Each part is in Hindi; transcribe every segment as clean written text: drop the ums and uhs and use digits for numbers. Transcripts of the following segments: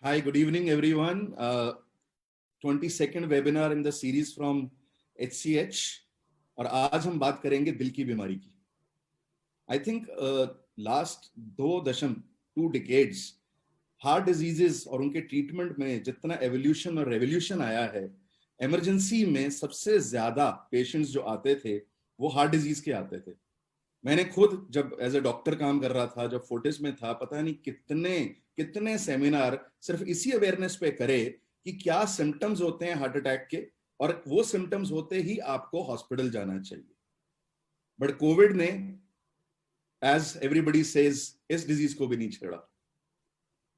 Hi, good evening, everyone. 22nd webinar in the series from HCH. और आज हम बात करेंगे दिल की बीमारी की. I think last 2 decades heart diseases और उनके ट्रीटमेंट में जितना एवोल्यूशन और रेवोल्यूशन आया है, इमरजेंसी में सबसे ज्यादा पेशेंट्स जो आते थे वो हार्ट डिजीज के आते थे. मैंने खुद जब एज ए डॉक्टर काम कर रहा था, जब फोर्टिस में था, पता नहीं कितने कितने सेमिनार सिर्फ इसी अवेयरनेस पे करे कि क्या सिम्टम्स होते हैं हार्ट अटैक के, और वो सिम्टम्स होते ही आपको हॉस्पिटल जाना चाहिए. बट कोविड ने, एज एवरीबडी सेज, इस डिजीज को भी नहीं छेड़ा.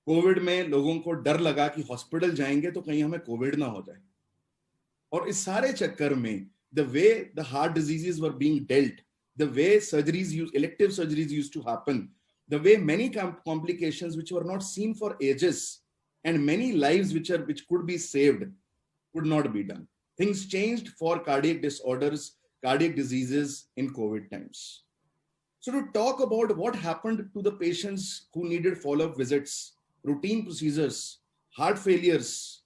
कोविड में लोगों को डर लगा कि हॉस्पिटल जाएंगे तो कहीं हमें कोविड ना हो जाए, और इस सारे चक्कर में the way the heart diseases were being dealt, the way elective surgeries used to happen, the way many complications which were not seen for ages, and many lives which could be saved could not be done. Things changed for cardiac disorders, cardiac diseases in COVID times. So to talk about what happened to the patients who needed follow-up visits, routine procedures, heart failures,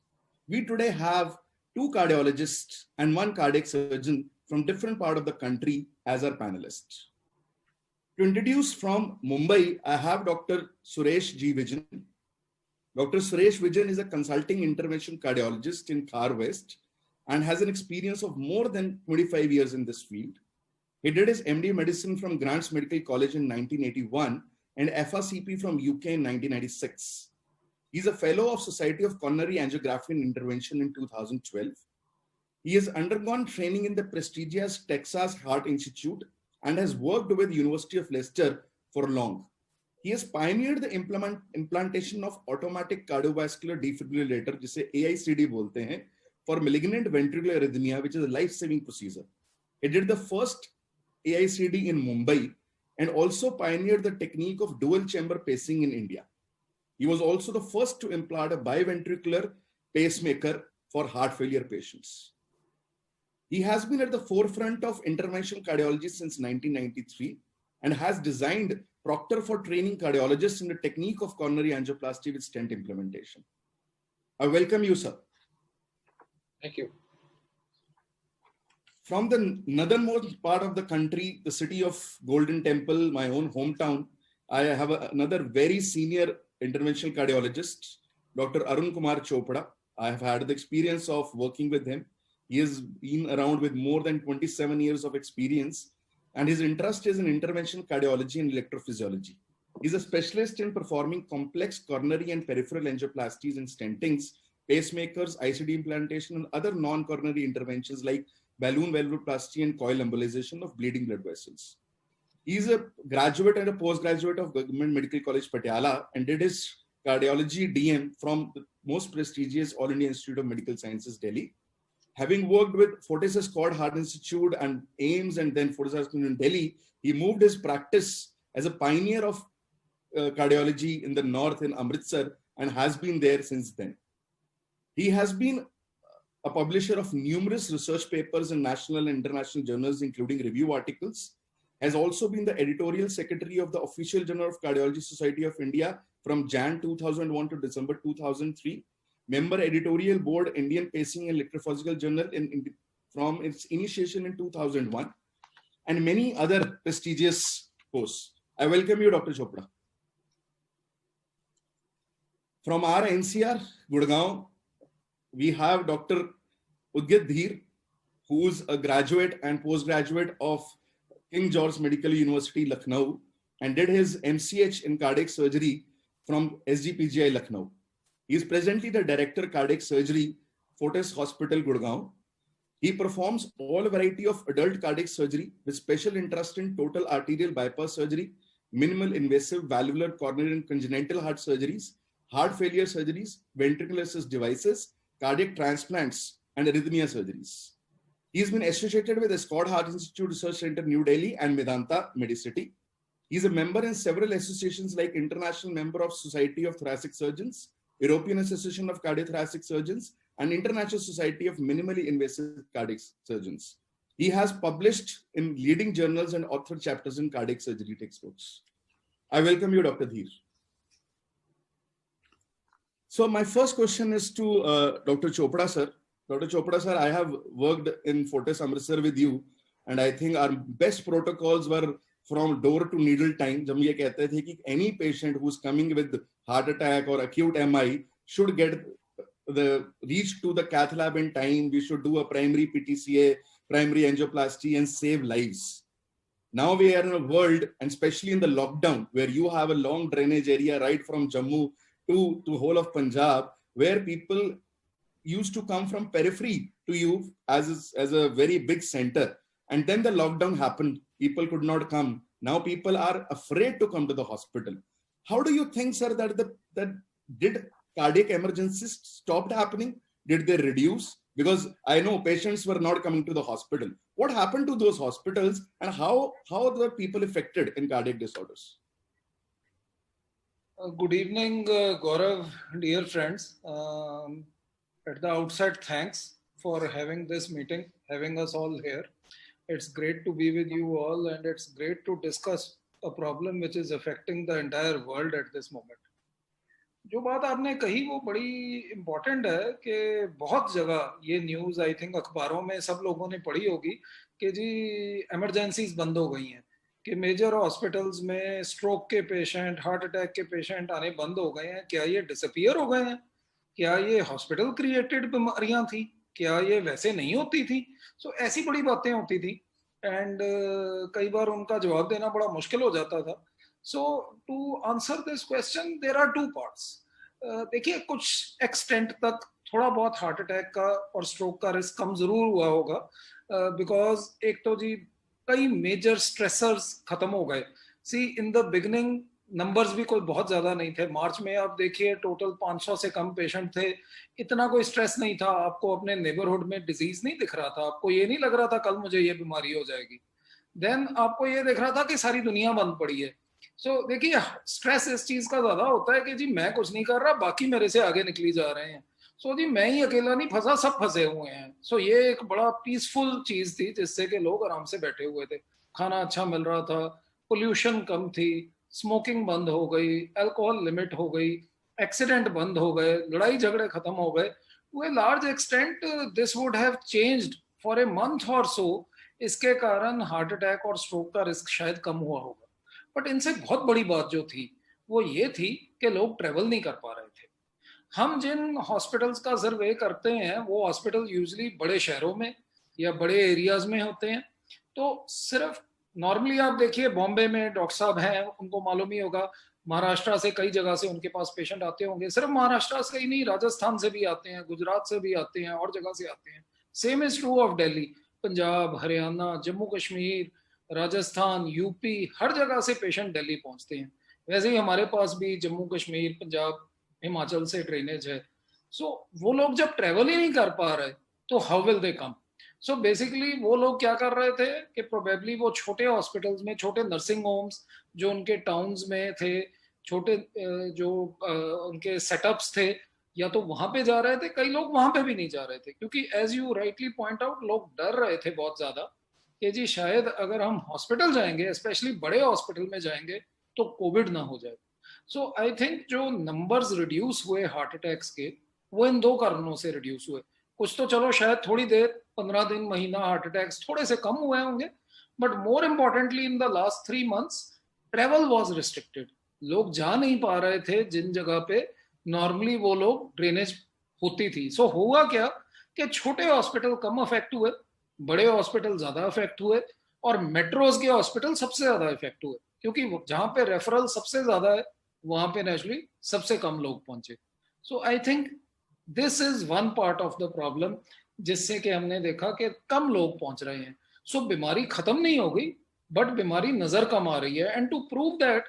we today have 2 cardiologists and 1 cardiac surgeon from different part of the country as our panelists. To introduce from Mumbai, I have Dr. Suresh G. Vijan. Dr. Suresh Vijan is a consulting intervention cardiologist in Khar West and has an experience of more than 25 years in this field. He did his MD medicine from Grants Medical College in 1981 and FRCP from UK in 1996. He's a fellow of Society of Coronary Angiography and Intervention in 2012. He has undergone training in the prestigious Texas Heart Institute and has worked with University of Leicester for long. He has pioneered the implantation of automatic cardiovascular defibrillator, जिसे AICD बोलते हैं, for malignant ventricular arrhythmia, which is a life-saving procedure. He did the first AICD in Mumbai and also pioneered the technique of dual chamber pacing in India. He was also the first to implant a biventricular pacemaker for heart failure patients. He has been at the forefront of interventional cardiology since 1993 and has designed Proctor for training cardiologists in the technique of coronary angioplasty with stent implementation. I welcome you, sir. Thank you. From the northernmost part of the country, the city of Golden Temple, my own hometown, I have another very senior interventional cardiologist, Dr. Arun Kumar Chopra. I have had the experience of working with him. He has been around with more than 27 years of experience, and his interest is in interventional cardiology and electrophysiology. He's a specialist in performing complex coronary and peripheral angioplasties and stentings, pacemakers, ICD implantation, and other non-coronary interventions like balloon valvuloplasty and coil embolization of bleeding blood vessels. He's a graduate and a postgraduate of Government Medical College Patiala and did his cardiology DM from the most prestigious All India Institute of Medical Sciences, Delhi. Having worked with Fortis Escorts Heart Institute and AIMS and then Fortis Hospital in Delhi, he moved his practice as a pioneer of cardiology in the north in Amritsar and has been there since then. He has been a publisher of numerous research papers in national and international journals, including review articles, has also been the editorial secretary of the Official Journal of Cardiology Society of India from Jan 2001 to December 2003, member editorial board Indian Pacing and Electrophysical Journal from its initiation in 2001, and many other prestigious posts. I welcome you, Dr. Chopra. From our NCR, Gurgaon, we have Dr. Udgit Dheer, who is a graduate and postgraduate of King George Medical University, Lucknow, and did his MCH in cardiac surgery from SGPGI, Lucknow. He is presently the Director Cardiac Surgery, Fortis Hospital, Gurgaon. He performs all variety of adult cardiac surgery with special interest in total arterial bypass surgery, minimal invasive valvular coronary and congenital heart surgeries, heart failure surgeries, ventricular assist devices, cardiac transplants, and arrhythmia surgeries. He has been associated with Escorts Heart Institute Research Center, New Delhi, and Medanta, Medicity. He is a member in several associations like International Member of Society of Thoracic Surgeons, European Association of Cardiothoracic Surgeons, and International Society of Minimally Invasive Cardiac Surgeons. He has published in leading journals and authored chapters in cardiac surgery textbooks. I welcome you, Dr. Dheer. So my first question is to Dr. Chopra sir. Dr. Chopra sir, I have worked in Fortis Amritsar with you, and I think our best protocols were from door to needle time. जब ये कहते थे कि any patient who's coming with heart attack or acute MI should get reach to the cath lab in time. We should do a primary PTCA, primary angioplasty, and save lives. Now we are in a world, and especially in the lockdown, where you have a long drainage area right from Jammu to whole of Punjab, where people used to come from periphery to you as a very big center. And then the lockdown happened. People could not come. Now people are afraid to come to the hospital. How do you think, sir, that did cardiac emergencies stopped happening? Did they reduce? Because I know patients were not coming to the hospital. What happened to those hospitals, and how were people affected in cardiac disorders? Good evening, Gaurav, dear friends. At the outset, thanks for having this meeting, having us all here. It's great to be with you all, and it's great to discuss a problem which is affecting the entire world at this moment. जो बात आपने कही वो बड़ी इम्पोर्टेंट है कि बहुत जगह ये न्यूज़ आई थिंक अखबारों में सब लोगों ने पढ़ी होगी कि जी इमरजेंसीज बंद हो गई हैं, कि मेजर हॉस्पिटल्स में स्ट्रोक के पेशेंट, हार्ट अटैक के पेशेंट आने बंद हो गए हैं. क्या ये डिसअपीयर हो गए हैं? क्या ये हॉस्पिटल क्रिएटेड बीमारियां थी? क्या ये वैसे नहीं होती थी? सो ऐसी बड़ी बातें होती थी, एंड कई बार उनका जवाब देना बड़ा मुश्किल हो जाता था. So to answer this question there are two parts. देखिए, कुछ एक्सटेंट तक थोड़ा बहुत हार्ट अटैक का और स्ट्रोक का रिस्क कम जरूर हुआ होगा, बिकॉज एक तो जी कई मेजर स्ट्रेसर्स खत्म हो गए. सी इन द बिगनिंग नंबर्स भी कोई बहुत ज्यादा नहीं थे. मार्च में आप देखिए टोटल 500 से कम पेशेंट थे. इतना कोई स्ट्रेस नहीं था. आपको अपने नेबरहुड में डिजीज नहीं दिख रहा था. आपको ये नहीं लग रहा था कल मुझे ये बीमारी हो जाएगी. देन आपको ये दिख रहा था कि सारी दुनिया बंद पड़ी है. सो देखिए, स्ट्रेस इस चीज का ज्यादा होता है कि जी मैं कुछ नहीं कर रहा, बाकी मेरे से आगे निकली जा रहे हैं. सो जी मैं ही अकेला नहीं फंसा, सब फंसे हुए हैं. सो ये एक बड़ा पीसफुल चीज थी जिससे कि लोग आराम से बैठे हुए थे. खाना अच्छा मिल रहा था, पोल्यूशन कम थी, स्मोकिंग बंद हो गई, अल्कोहल लिमिट हो गई, एक्सीडेंट बंद हो गए, लड़ाई झगड़े खत्म हो गए. To a large extent this would have changed for a month or so. इसके कारण हार्ट अटैक और स्ट्रोक का रिस्क शायद कम हुआ होगा. बट इनसे बहुत बड़ी बात जो थी वो ये थी कि लोग ट्रेवल नहीं कर पा रहे थे. हम जिन हॉस्पिटल्स का सर्वे करते हैं वो हॉस्पिटल यूजुअली बड़े शहरों में या बड़े एरियाज में होते हैं. तो सिर्फ नॉर्मली आप देखिए बॉम्बे में डॉक्टर साहब हैं, उनको मालूम ही होगा. महाराष्ट्र से कई जगह से उनके पास पेशेंट आते होंगे. सिर्फ महाराष्ट्र से ही नहीं, राजस्थान से भी आते हैं, गुजरात से भी आते हैं, और जगह से आते हैं. Same is true of Delhi, Punjab, Haryana, Jammu Kashmir, Rajasthan, UP, हर जगह से पेशेंट दिल्ली पहुंचते हैं. वैसे ही हमारे पास भी जम्मू कश्मीर, पंजाब, हिमाचल से ड्रेनेज है. सो वो लोग जब ट्रेवल ही नहीं कर पा रहे तो how will they come? So basically वो लोग क्या कर रहे थे कि प्रोबेबली वो छोटे हॉस्पिटल्स में, छोटे नर्सिंग होम्स जो उनके टाउन्स में थे, छोटे जो उनके सेटअप्स थे, या तो वहां पे जा रहे थे. कई लोग वहां पे भी नहीं जा रहे थे क्योंकि as you rightly point out, लोग डर रहे थे बहुत ज्यादा कि जी शायद अगर हम हॉस्पिटल जाएंगे, स्पेशली बड़े हॉस्पिटल में जाएंगे, तो कोविड ना हो जाए. सो आई थिंक जो नंबर्स रिड्यूस हुए हार्ट अटैक्स के, वो इन दो कारणों से रिड्यूस हुए. कुछ तो चलो शायद थोड़ी देर, 15 दिन, महीना हार्ट अटैक्स थोड़े से कम हुए होंगे, but more importantly in the last 3 months travel was restricted. लोग जा नहीं पा रहे थे जिन जगह पे नॉर्मली वो लोग ड्रेनेज होती थी. सो हुआ क्या कि छोटे हॉस्पिटल कम अफेक्ट हुए, बड़े हॉस्पिटल ज्यादा अफेक्ट हुए, और मेट्रोज के हॉस्पिटल सबसे ज्यादा इफेक्ट हुए क्योंकि जहां पे रेफरल सबसे ज्यादा है वहां पे नेचुरली सबसे कम लोग पहुंचे. So I think this is one part of the problem, जिससे कि हमने देखा कि कम लोग पहुंच रहे हैं. सो बीमारी खत्म नहीं हो गई, बट बीमारी नजर कम आ रही है. एंड टू प्रूव दैट,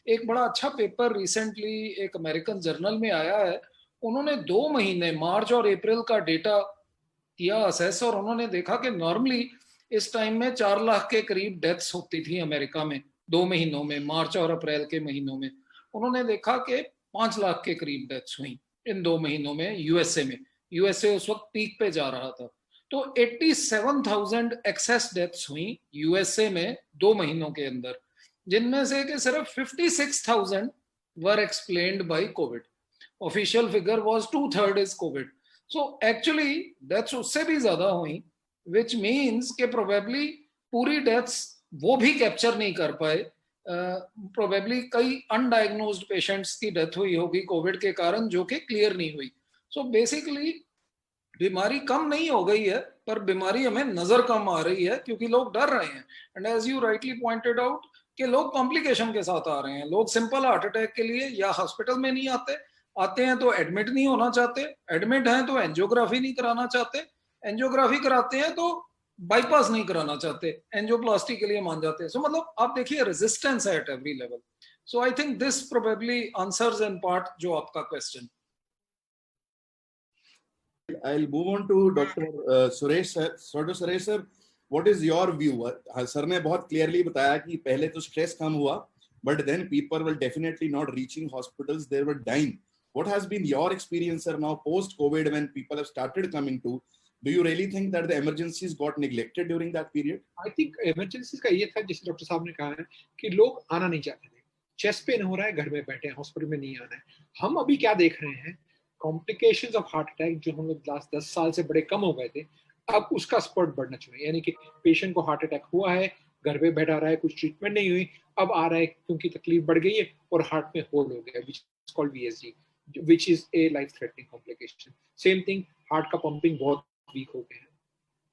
एक बड़ा अच्छा पेपर रिसेंटली एक अमेरिकन जर्नल में आया है. उन्होंने 2 महीने मार्च और अप्रैल का डेटा किया असेस, और उन्होंने देखा कि नॉर्मली इस टाइम में 4 लाख के करीब डेथ्स होती थी अमेरिका में 2 महीनों में, मार्च और अप्रैल के महीनों में. उन्होंने देखा कि 5 लाख के करीब डेथ्स हुई इन 2 महीनों में यूएसए में. यूएसए उस वक्त पीक पे जा रहा था. तो 87,000 एक्सेस डेथ्स हुई यूएसए में 2 महीनों के अंदर, जिनमें से कि सिर्फ 56,000 were explained by covid. Official figure was 2/3 is covid. So actually deaths उससे भी ज्यादा हुई, विच मीन्स के प्रोबेबली पूरी डेथ्स वो भी कैप्चर नहीं कर पाए. प्रोबेबली कई अनडायग्नोज्ड पेशेंट्स की डेथ हुई होगी कोविड के कारण, जो कि क्लियर नहीं हुई. सो बेसिकली बीमारी कम नहीं हो गई है, पर बीमारी हमें नजर कम आ रही है क्योंकि लोग डर रहे हैं. And as you rightly pointed out कि लोग कॉम्प्लिकेशन के साथ आ रहे हैं. लोग सिंपल हार्ट अटैक के लिए या हॉस्पिटल में नहीं आते, आते हैं तो एडमिट नहीं होना चाहते, एडमिट हैं तो एंजियोग्राफी नहीं कराना चाहते, एंजियोग्राफी कराते हैं तो बाईपास नहीं कराना चाहते, एंजियोप्लास्टी के लिए मान जाते हैं. सो मतलब आप देखिए रेजिस्टेंस है at every level. So I think this probably answers in part जो आपका question. I'll move on to Dr. Suresh sir. Dr. Suresh sir, what is your view? Sir ने बहुत clearly बताया कि पहले तो stress कम हुआ, but then people were definitely not reaching hospitals. They were dying. What has been your experience, sir, now post-COVID when people have started coming to? Do you really think that the emergencies got neglected during that period? I think emergencies का ये था, जैसे डॉक्टर साहब ने कहा है कि लोग आना नहीं चाहते थे. चेस्ट पेन हो रहा है, घर में बैठे हैं, हॉस्पिटल में नहीं आना है. हम अभी क्या देख रहे हैं, कॉम्प्लिकेशंस ऑफ हार्ट अटैक जो हम लोग लास्ट 10 साल से बड़े कम हो गए थे, अब उसका स्पॉट बढ़ना चाहिए. यानी कि पेशेंट को हार्ट अटैक हुआ है, घर पे बैठा रहा है, कुछ ट्रीटमेंट नहीं हुई, अब आ रहा है क्योंकि तकलीफ बढ़ गई है और हार्ट में होल हो गया, which is called VSD, which is a life threatening complication. Same thing, heart का पंपिंग बहुत वीक हो गया है,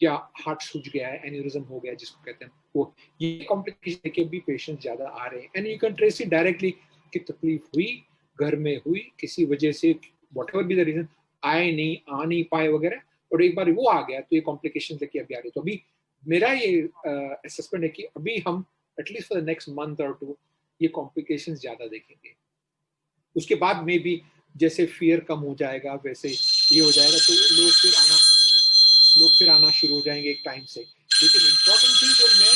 या हार्ट सूज गया है, एन्यूरिज्म हो गया जिसको कहते हैं, वो ये कॉम्प्लिकेशन के भी पेशेंट ज्यादा आ रहे हैं. And you can trace it directly कि तकलीफ हुई, घर में हुई, किसी वजह से whatever be the reason, आए नहीं, आ नहीं पाए वगैरह, और एक बार वो आ गया तो ये कॉम्प्लिकेशन लेके अभी आ रही. तो अभी मेरा ये असेसमेंट है कि अभी हम at least for the next month और 2 ये कॉम्प्लिकेशन ज्यादा देखेंगे. उसके बाद में भी जैसे फियर कम हो जाएगा वैसे ये हो जाएगा, तो लोग फिर आना शुरू हो जाएंगे एक टाइम से. लेकिन इंपॉर्टेंट चीज जो मैं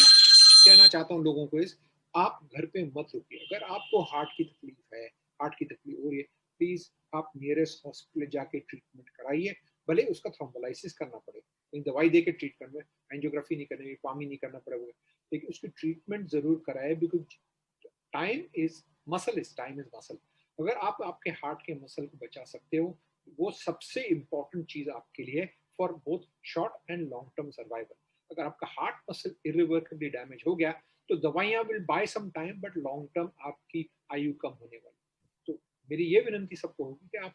कहना चाहता हूँ लोगों को, इस आप घर पे मत रुकिए. अगर आपको हार्ट की तकलीफ है, हार्ट की तकलीफ हो रही है, प्लीज आप नियरेस्ट हॉस्पिटल जाके ट्रीटमेंट कराइए. भले उसका थ्रोम्बोलाइसिस करना पड़े, दवाई दे के ट्रीट करना, एंजियोग्राफी नहीं करनी, पामी नहीं करना पड़ेगा, लेकिन उसकी ट्रीटमेंट जरूर कराए. Because time is muscle. अगर आप आपके हार्ट के मसल को बचा सकते हो, वो सबसे इंपॉर्टेंट चीज आपके लिए for both short and long term survival. अगर आपका हार्ट मसल इरिवर्सिबली डैमेज हो गया तो दवाइयां will buy some time, but long term आपकी आयु कम होने वाली. तो मेरी ये विनंती सबको होगी कि आप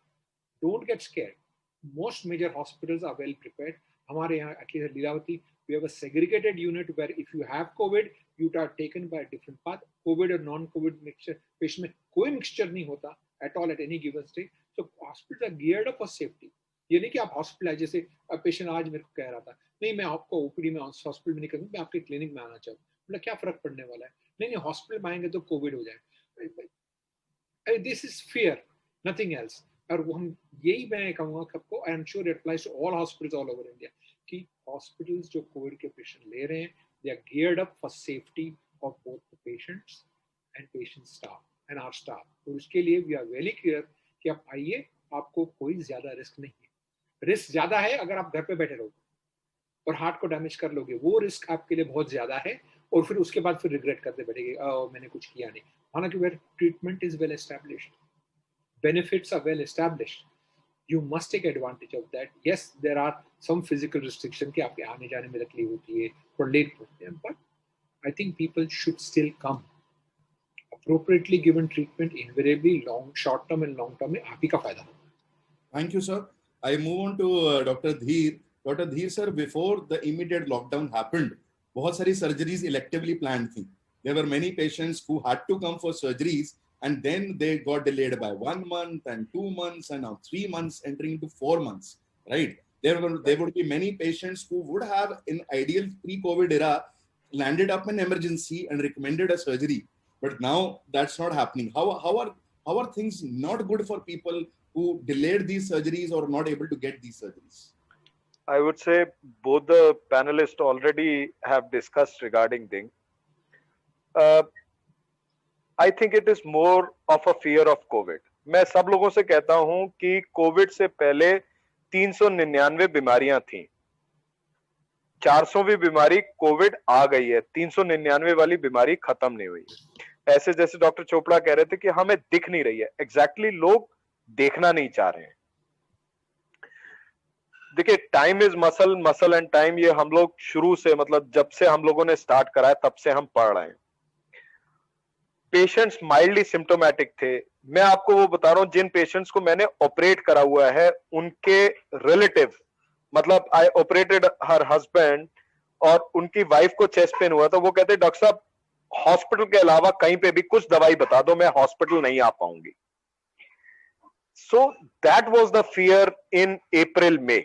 don't get scared. Most major hospitals are well prepared. हमारे यहाँ at least Lilavati, we have a segregated unit where if you have covid you are taken by a different path. COVID और non-COVID mixture पेशेंट में कोई मिक्सचर नहीं होता at all at any given stage. So hospitals are geared up for safety. ये नहीं कि आप हॉस्पिटल आए, जैसे पेशेंट आज मेरे को कह रहा था, नहीं मैं आपको ओपीडी में हॉस्पिटल में नहीं करूँगा, मैं आपके क्लिनिक में आना चाहूँ. मतलब क्या फर्क पड़ने वाला है? नहीं हॉस्पिटल में आएंगे तो कोविड हो जाए. This is fear, nothing else. और वो हम यही मैं कहूँगा सबको, I am sure it applies to all hospitals all over India, कि हॉस्पिटल्स जो कोविड के पेशेंट ले रहे हैं, they are geared up for safety of both the patients and patient staff and our staff. तो उसके लिए we are very clear कि आप आइए, आपको कोई ज्यादा रिस्क नहीं है. रिस्क ज्यादा है अगर आप घर पे बैठे रहोगे और हार्ट को डैमेज कर लोगे, वो रिस्क आपके लिए बहुत ज्यादा है, और फिर उसके बाद फिर रिग्रेट करते बैठेंगे, मैंने कुछ किया नहीं. हालांकि where treatment is well established, benefits are well established, you must take advantage of that. Yes, there are some physical restriction कि आपके आने जाने में तकलीफ होती है, for late पहुंचते हैं, but I think people should still come. Appropriately given treatment, invariably short term and long term में आप ही का फायदा होगा. Thank you, sir. I move on to Dr. Dheer. Dr. Dheer, sir, before the immediate lockdown happened, बहुत सारी surgeries electively planned थी. There were many patients who had to come for surgeries, and then they got delayed by 1 month and 2 months and now 3 months, entering into 4 months, right? There would be many patients who would have, in ideal pre-COVID era, landed up in emergency and recommended a surgery, but now that's not happening. How are things not good for people who delayed these surgeries or not able to get these surgeries? I would say both the panelists already have discussed regarding things. I think it is more of a fear of COVID. मैं सब लोगों से कहता हूं कि कोविड से पहले 399 बीमारियां थी, 400वीं बीमारी कोविड आ गई है, 399 वाली बीमारी खत्म नहीं हुई है. ऐसे जैसे डॉक्टर चोपड़ा कह रहे थे कि हमें दिख नहीं रही है, एग्जैक्टली लोग देखना नहीं चाह रहे हैं। देखिए, time is muscle, muscle and time, ये हम लोग शुरू से, मतलब जब से हम लोगों ने स्टार्ट करा है तब से हम पढ़ रहे हैं। पेशेंट्स माइल्डली सिम्टोमेटिक थे। मैं आपको वो बता रहा हूं, जिन पेशेंट्स को मैंने ऑपरेट करा हुआ है उनके रिलेटिव, मतलब आई ऑपरेटेड हर हस्बैंड, और उनकी वाइफ को चेस्ट पेन हुआ, तो वो कहते हैं डॉक्टर साहब हॉस्पिटल के अलावा कहीं पे भी कुछ दवाई बता दो, मैं हॉस्पिटल नहीं आ पाऊंगी। So that was the fear in April में।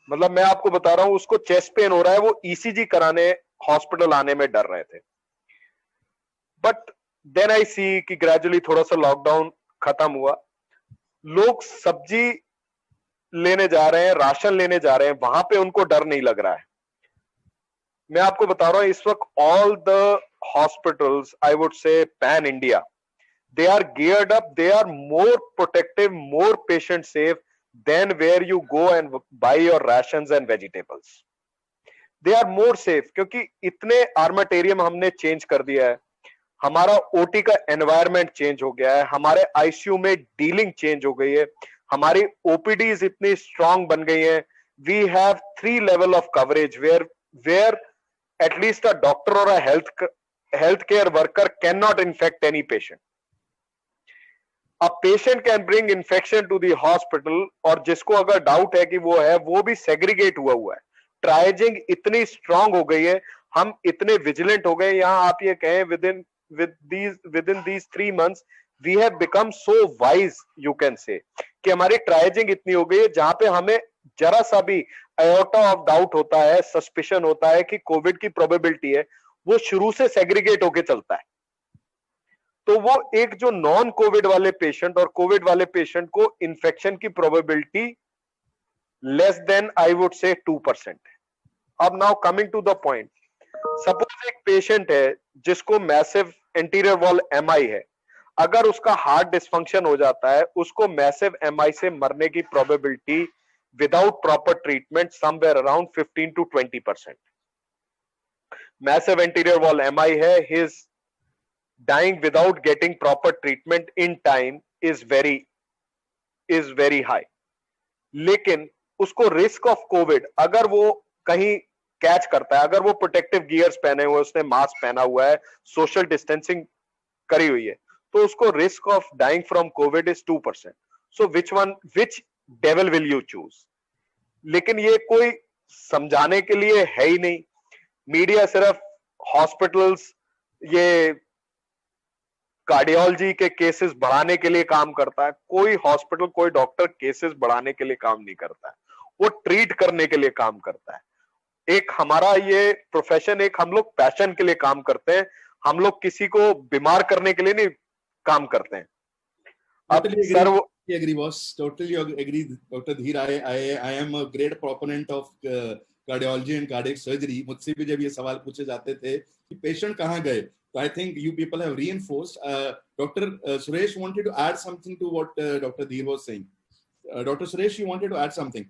मतलब मैं आपको बता रहा हूं, उसको चेस्ट पेन हो रहा है, वो ईसीजी कराने हॉस्पिटल आने में डर रहे थे। बट देन आई सी कि ग्रेजुअली थोड़ा सा लॉकडाउन खत्म हुआ, लोग सब्जी लेने जा रहे हैं, राशन लेने जा रहे हैं, वहां पे उनको डर नहीं लग रहा है। मैं आपको बता रहा हूं, इस वक्त all the hospitals, I would से pan India, they are geared up, they are more protective, more patient safe than where you go and buy your rations and vegetables. They are more safe, क्योंकि इतने आर्मेटेरियम हमने चेंज कर दिया है, हमारा ओटी का एनवायरनमेंट चेंज हो गया है, हमारे आईसीयू में डीलिंग चेंज हो गई है, हमारी ओपीडीज इतनी स्ट्रांग बन गई है। We have 3 level of coverage where at least a doctor और a health care worker can not infect any patient. A patient can bring infection to the hospital, और जिसको अगर डाउट है कि वो है, वो भी सेग्रीगेट हुआ है। ट्राइजिंग इतनी स्ट्रांग हो गई है, हम इतने विजिलेंट हो गए। यहाँ आप ये कहें within these 3 months we have become so wise, you can say, कि हमारी ट्राइजिंग इतनी हो गई है जहां पे हमें जरा सा भी आयोटा ऑफ डाउट होता है, सस्पिशन होता है कि कोविड की प्रोबेबिलिटी है, वो शुरू से सेग्रीगेट होके चलता है। तो वो एक जो नॉन कोविड वाले पेशेंट और कोविड वाले पेशेंट को इन्फेक्शन की probability less than I would say 2% है। अब now coming to the point, suppose एक पेशेंट है जिसको मैसिव एंटीरियर वॉल एमआई है, अगर उसका हार्ट डिसफंक्शन हो जाता है, उसको मैसिव एमआई से मरने की probability without proper treatment somewhere around 15 to 20%। Massive anterior wall MI है, his dying without getting proper treatment in time is very high। लेकिन उसको रिस्क ऑफ कोविड अगर वो कहीं कैच करता है, अगर वो प्रोटेक्टिव गियर्स पहने हुए, उसने मास्क पहना हुआ है, सोशल डिस्टेंसिंग करी हुई है, तो उसको risk of dying from covid is 2%। So which devil will you choose? लेकिन ये कोई समझाने के लिए है ही नहीं। मीडिया सिर्फ हॉस्पिटल्स, ये कार्डियोलॉजी के केसेस बढ़ाने के लिए काम करता है। कोई हॉस्पिटल, कोई डॉक्टर केसेस बढ़ाने के लिए काम नहीं करता है, वो ट्रीट करने के लिए काम करता है। एक हमारा ये प्रोफेशन, एक हम लोग पैशन के लिए काम करते हैं, हम लोग किसी को बीमार करने के लिए नहीं काम करते हैं। Totally agree, boss. Totally agree, Dr. Dheer. I am a great proponent of cardiology and cardiac surgery. मुझसे भी जब ये सवाल पूछे जाते थे कि पेशेंट कहाँ गए, so I think you people have reinforced. Dr. Suresh wanted to add something to what Dr. Dheer was saying. Dr. Suresh, you wanted to add something.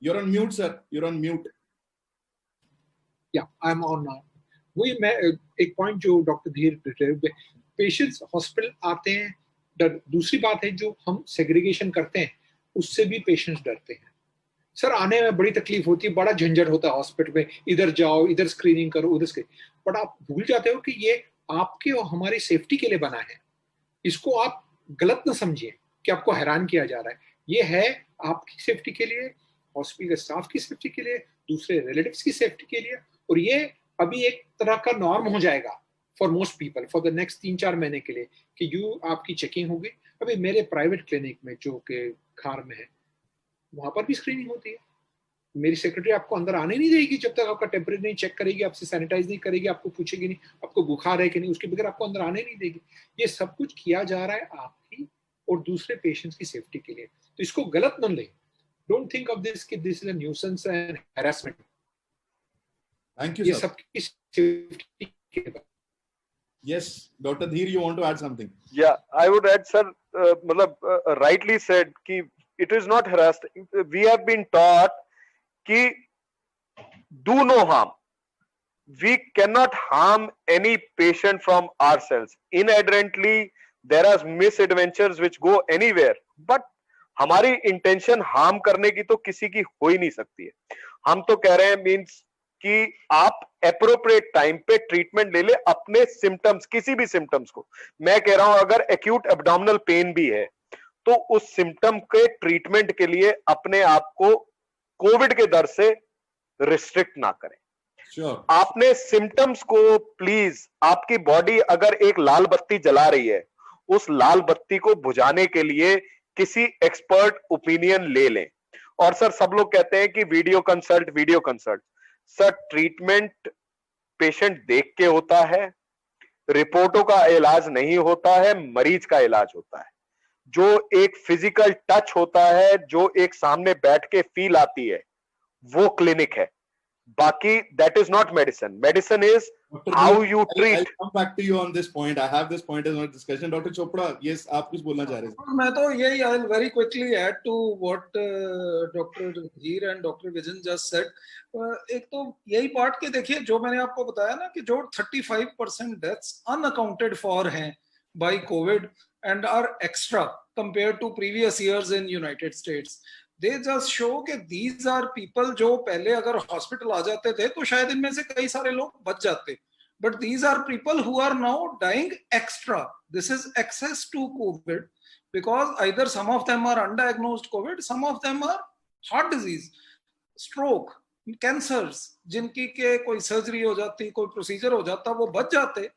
You're on mute, sir. You're on mute. Yeah, I'm on now. वही मैं एक पॉइंट जो डॉक्टर धीर, पेशेंट्स हॉस्पिटल आते हैं, दूसरी बात है जो हम सेग्रीगेशन करते हैं उससे भी पेशेंट्स डरते हैं। सर आने में बड़ी तकलीफ होती है, बड़ा झंझट होता है हॉस्पिटल में, इधर जाओ, इधर स्क्रीनिंग करो, उधर स्क्रीनिंग, बट आप भूल जाते हो कि ये आपके और हमारी सेफ्टी के लिए बना है। इसको आप गलत ना समझिए कि आपको हैरान किया जा रहा है, ये है आपकी सेफ्टी के लिए, हॉस्पिटल के स्टाफ की सेफ्टी के लिए, दूसरे रिलेटिव्स की सेफ्टी के लिए, और ये अभी एक तरह का नॉर्म हो जाएगा for most people for the next 3-4 महीने के लिए कि आपकी चेकिंग होगी। अभी मेरे प्राइवेट क्लिनिक में जो कि खार में है, वहां पर भी स्क्रीनिंग होती है। मेरी सेक्रेटरी आपको अंदर आने नहीं देगी जब तक आपका टेम्परेचर नहीं चेक करेगी, आपसे सैनिटाइज नहीं करेगी, आपको पूछेगी नहीं आपको बुखार है कि नहीं, उसके बगैर आपको अंदर आने नहीं देगी। ये सब कुछ किया जा रहा है आपकी और दूसरे पेशेंट्स की सेफ्टी के लिए, तो इसको गलत न लें। डोंट थिंक ऑफ दिस कि this is a nuisance and harassment. Thank you ये सर। सबकी सेफ्टी के लिए। Yes, Dr. Dheer, you want to add something? Yeah, I would add, sir, rightly said कि it is not harassed. We have been taught कि do no harm. We cannot harm any patient from ourselves. Inadvertently, there are misadventures which go anywhere, but हमारी इंटेंशन हार्म करने की तो किसी की हो ही नहीं सकती है. हम तो कह रहे हैं मींस कि आप एप्रोप्रिएट टाइम पे ट्रीटमेंट ले ले अपने सिम्टम्स, किसी भी सिम्टम्स को. मैं कह रहा हूं अगर एक्यूट एब्डोमिनल पेन भी है तो उस सिम्टम के ट्रीटमेंट के लिए अपने आप को कोविड के दर से रिस्ट्रिक्ट ना करें. Sure. आपने सिम्टम्स को प्लीज, आपकी बॉडी अगर एक लाल बत्ती जला रही है, उस लाल बत्ती को बुझाने के लिए किसी एक्सपर्ट ओपिनियन ले लें. और सर सब लोग कहते हैं कि video consult. Sir treatment patient देख के होता है, रिपोर्टों का इलाज नहीं होता है, मरीज का इलाज होता है. जो एक फिजिकल टच होता है, जो एक सामने बैठ के फील आती है, वो क्लिनिक है. बाकी that is not medicine. Medicine is how you treat. I'll come back to you on this point. I have this point as a discussion. Dr. Chopra, yes, आप कुछ बोलना चाह रहे थे? मैं तो यही I'll very quickly add to what Dr. Dheer and Dr. Vijan just said. एक तो यही पार्ट के देखिए, जो मैंने आपको बताया ना कि जो 35% deaths unaccounted for हैं by COVID and are extra compared to previous years in United States. They just show कि these are people जो पहले अगर हॉस्पिटल आ जाते थे तो शायद इनमें से कई सारे लोग बच जाते, but these are people who are now dying extra. This is access to COVID because either some of them are undiagnosed COVID, some of them are heart disease, stroke, cancers, जिनकी के कोई सर्जरी हो जाती, कोई प्रोसीजर हो जाता, वो बच जाते,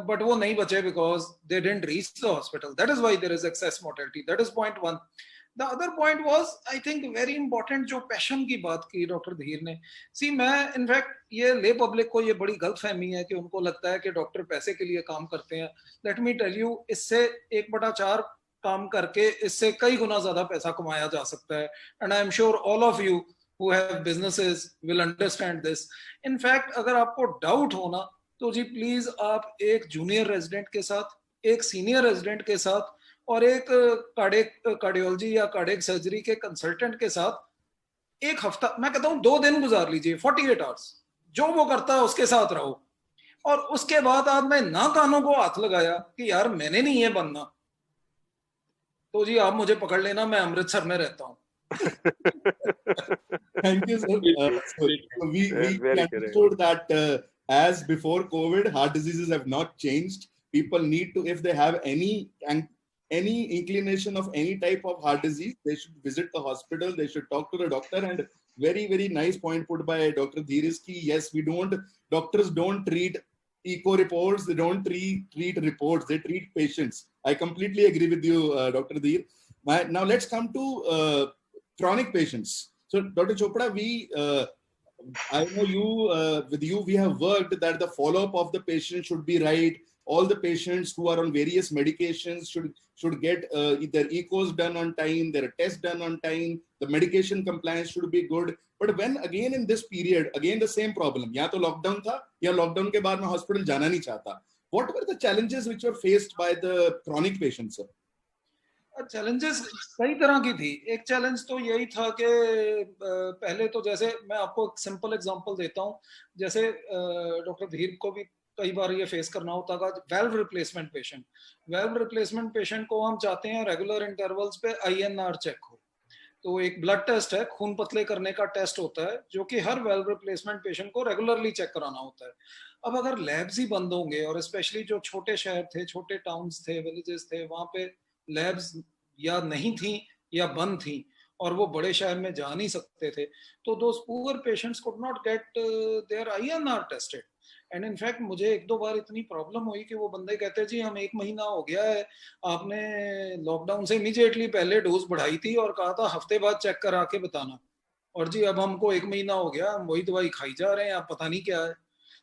but वो नहीं बचे because they didn't reach the hospital. That is why there is excess mortality. That is point one. The other point was, I think, very important, जो पैशन की बात की डॉक्टर धीर ने. सी मैं इनफैक्ट ये ले पब्लिक को ये बड़ी गलतफहमी है कि उनको लगता है कि डॉक्टर पैसे के लिए काम करते हैं. लेट मी टेल यू, इससे 1/4 काम करके इससे कई गुना ज्यादा पैसा कमाया जा सकता है. And I am sure all of you who have businesses will understand this. In fact, अगर आपको डाउट होना तो जी प्लीज आप एक जूनियर रेजिडेंट के साथ, एक सीनियर रेजिडेंट के साथ और एक कार्डियोलॉजी या कार्डियक सर्जरी के कंसल्टेंट के साथ एक हफ्ता, मैं कहता हूं 2 दिन गुजार लीजिए, 48 आवर्स, जो वो करता है उसके साथ रहो. और उसके बाद आपने ना कानों को हाथ लगाया कि यार मैंने नहीं ये बनना, तो जी आप मुझे पकड़ लेना, मैं अमृतसर में रहता हूँ. Thank you, sir. We understood that as before COVID, heart diseases have not changed. People need to, if they have any inclination of any type of heart disease, they should visit the hospital, they should talk to the doctor. And very nice point put by Dr. Dheer is ki, yes, doctors don't treat echo reports, they don't treat reports, they treat patients. I completely agree with you, Dr. Dheer. Now let's come to chronic patients. So Dr. Chopra, I know you, with you, we have worked that the follow-up of the patient should be right. All the patients who are on various medications should get their echos done on time, their tests done on time, the medication compliance should be good. But when again in this period, again the same problem, या तो lockdown था, या lockdown के बाद मैं hospital जाना नहीं चाहता. What were the challenges which were faced by the chronic patients, sir? Challenges कई तरह की थी. एक चैलेंज तो यही था कि पहले तो, जैसे मैं आपको एक सिंपल एग्जांपल देता हूँ, जैसे डॉक्टर धीर को भी कई बार ये फेस करना होता था, वेल्व रिप्लेसमेंट पेशेंट को हम चाहते हैं रेगुलर इंटरवल्स पे INR चेक हो. तो एक ब्लड टेस्ट है, खून पतले करने का टेस्ट होता है, जो कि हर वेल्व रिप्लेसमेंट पेशेंट को रेगुलरली चेक कराना होता है. अब अगर लैब्स ही बंद होंगे, और स्पेशली जो छोटे शहर थे, छोटे टाउन्स थे, विलेजेस थे, वहां पे लैब्स या नहीं थी या बंद थी और वो बड़े शहर में जा नहीं सकते थे, तो those poor patients could not get their INR tested. And in fact मुझे 1-2 बार इतनी प्रॉब्लम हुई कि वो बंदे कहते जी हम 1 महीना हो गया है, आपने लॉकडाउन से इमीडिएटली पहले डोज बढ़ाई थी और कहा था हफ्ते बाद चेक करा के बताना, और जी अब हमको 1 महीना हो गया, हम वही दवाई खाई जा रहे हैं, अब पता नहीं क्या है.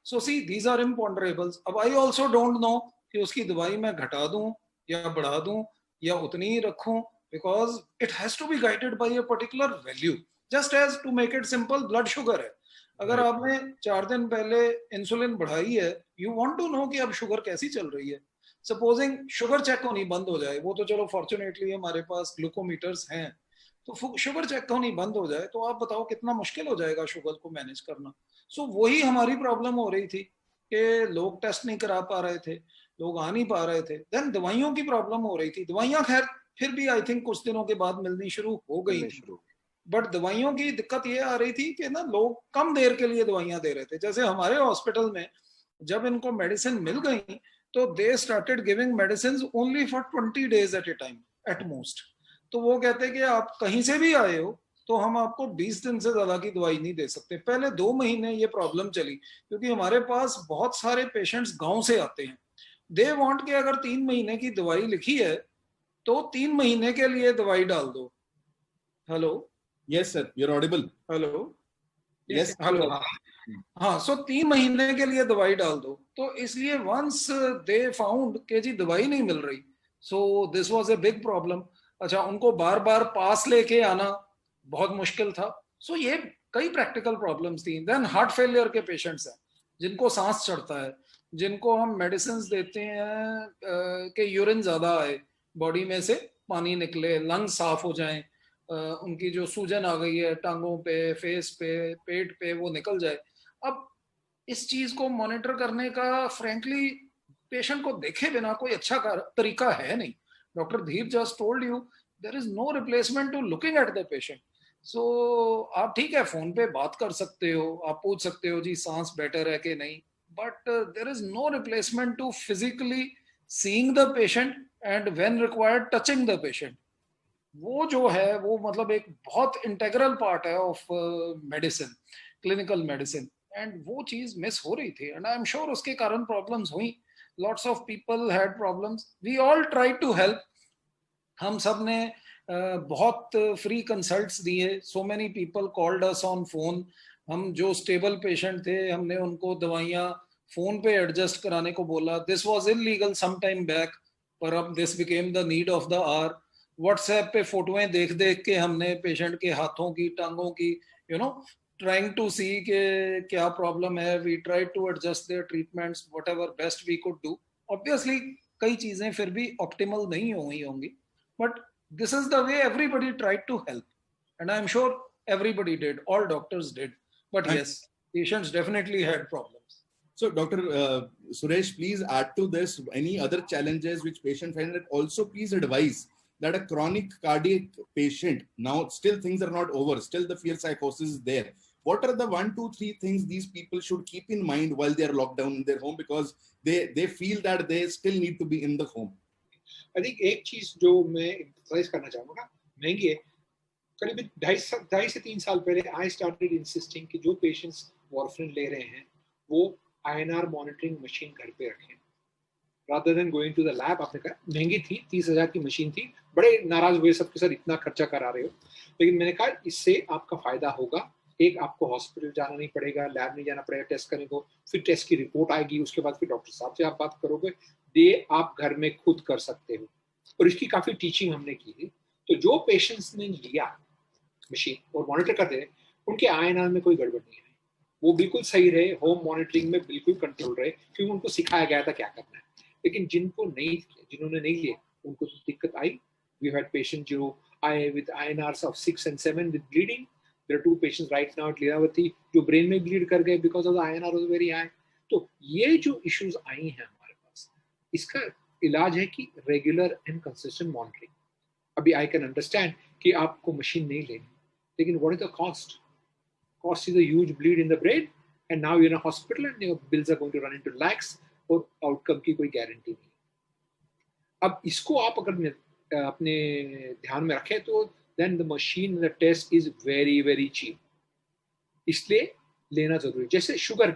सो सी दीज आर इम्पॉन्डरेबल्स. अब आई ऑल्सो डोंट नो कि उसकी दवाई मैं घटा दूं या बढ़ा दूं या उतनी ही रखूं, because it has to be guided by a particular value. Just as to make it simple, blood sugar है, अगर आपने 4 दिन पहले इंसुलिन बढ़ाई है, you want to know कि अब शुगर कैसी चल रही है. सपोजिंग शुगर चेक होनी बंद हो जाए, वो तो चलो फॉर्चुनेटली हमारे पास ग्लूकोमीटर्स हैं, तो शुगर चेक होनी बंद हो जाए तो आप बताओ कितना मुश्किल हो जाएगा शुगर को मैनेज करना. सो वही हमारी प्रॉब्लम हो रही थी कि लोग टेस्ट नहीं करा पा रहे थे. लोग आ नहीं पा रहे थे, देन दवाइयों की प्रॉब्लम हो रही थी। दवाइयां खैर फिर भी आई थिंक कुछ दिनों के बाद मिलनी शुरू हो गई थी, बट दवाइयों की दिक्कत ये आ रही थी कि ना लोग कम देर के लिए दवाइयां दे रहे थे। जैसे हमारे हॉस्पिटल में जब इनको मेडिसिन मिल गई तो they started giving medicine only for 20 days at a time at most. तो वो कहते हैं कि आप कहीं से भी आए हो तो हम आपको 20 दिन से ज्यादा की दवाई नहीं दे सकते। पहले 2 महीने ये प्रॉब्लम चली, क्योंकि हमारे पास बहुत सारे पेशेंट्स गांव से आते हैं। दे वांट कि अगर 3 महीने की दवाई लिखी है तो 3 महीने के लिए दवाई डाल दो। Hello, yes sir, you are audible. Hello, yes hello, हाँ, सो 3 महीने के लिए दवाई डाल दो। तो इसलिए वंस दे फाउंड कि जी दवाई नहीं मिल रही, so this was a big problem. अच्छा, उनको बार बार पास लेके आना बहुत मुश्किल था। सो ये कई प्रैक्टिकल प्रॉब्लम्स थी। देन हार्ट फेलियर के पेशेंट्स हैं जिनको सांस चढ़ता है, जिनको हम मेडिसिन देते हैं कि यूरिन ज्यादा आए, बॉडी में से पानी निकले, लंग्स साफ हो जाएं, उनकी जो सूजन आ गई है टांगों पे, फेस पे, पेट पे, वो निकल जाए। अब इस चीज को मॉनिटर करने का फ्रैंकली पेशेंट को देखे बिना कोई अच्छा तरीका है नहीं। Doctor Dhir just told you there is no replacement to looking at the patient. So आप ठीक है फोन पे बात कर सकते हो, आप पूछ सकते हो जी सांस बेटर है कि नहीं, but there is no replacement to physically seeing the patient and when required touching the patient. वो जो है वो मतलब एक बहुत इंटेग्रल पार्ट है of medicine, clinical medicine, and वो चीज मिस हो रही थी। एंड आई एम श्योर उसके कारण प्रॉब्लम्स हुई। Lots of people had problems, we all try to help. हम सब ने बहुत फ्री कंसल्ट्स दिए, so many people called us on phone. हम जो स्टेबल पेशेंट थे हमने उनको दवाइयाँ फोन पे एडजस्ट कराने को बोला। This was illegal some time back, पर अब this became the need of the hour. WhatsApp पे फोटोएं देख देख के हमने पेशेंट के हाथों की, टांगों की, you know, trying to see के क्या प्रॉब्लम है, we try to adjust their treatments whatever best we could do. Obviously कई चीजें फिर भी ऑप्टिमल नहीं हुई होंगी, but this is the way everybody tried to help, and I'm sure everybody did, all doctors did, but yes, patients definitely had problems. So Dr. Suresh, please add to this any other challenges which patient find, and also please advise that a chronic cardiac patient, now still things are not over, still the fear psychosis is there. What are the 1, 2, 3 things these people should keep in mind while they are locked down in their home, because they feel that they still need to be in the home? I think एक चीज जो मैं एम्फसाइज करना चाहूंगा, महंगी है, करीब 2.5 से 3 साल पहले आई स्टार्टेड इंसिस्टिंग कि जो पेशेंट्स वॉर्फरिन ले रहे हैं वो INR मॉनिटरिंग मशीन घर पे रखें rather than going to the lab. आपने कहा महंगी थी, 30,000 की मशीन थी, बड़े नाराज हुए सबके साथ, इतना खर्चा करा रहे हो। लेकिन मैंने कहा इससे आपका फायदा होगा, एक आपको हॉस्पिटल जाना नहीं पड़ेगा, लैब नहीं जाना पड़ेगा टेस्ट करने को, फिर टेस्ट की रिपोर्ट आएगी, उसके बाद फिर डॉक्टर साहब से आप बात करोगे, ये आप घर में खुद कर सकते हो। और इसकी काफी टीचिंग हमने की थी। तो जो पेशेंट्स ने लिया मशीन और मॉनिटर करते रहे, उनके INR में कोई गड़बड़ नहीं है, वो बिल्कुल सही रहे, होम मॉनिटरिंग में बिल्कुल कंट्रोल रहे, क्योंकि उनको सिखाया गया था क्या करना है। लेकिन जिन्होंने नहीं लिए उनको तो दिक्कत आई। वी हैड पेशेंट जो आए with INRs of 6 and 7 with bleeding. There are 2 patients right now at Lilavati जो ब्रेन में ब्लीड कर गए because of the INR was very high. तो ये जो इश्यूज आई हैं हमारे पास, इसका इलाज है कि रेगुलर एंड कंसिस्टेंट मॉनिटरिंग। अभी आई कैन अंडरस्टैंड कि आपको मशीन नहीं लेनी, लेकिन what is the cost? Cost is a huge bleed in the brain, and now you're in a hospital and your bills are going to run into lakhs, और आउटकम की कोई गारंटी नहीं। अब इसको आप अगर अपने ध्यान में रखें तो then the machine, the test is very very cheap, इसलिए लेना जरूरी। जैसे शुगर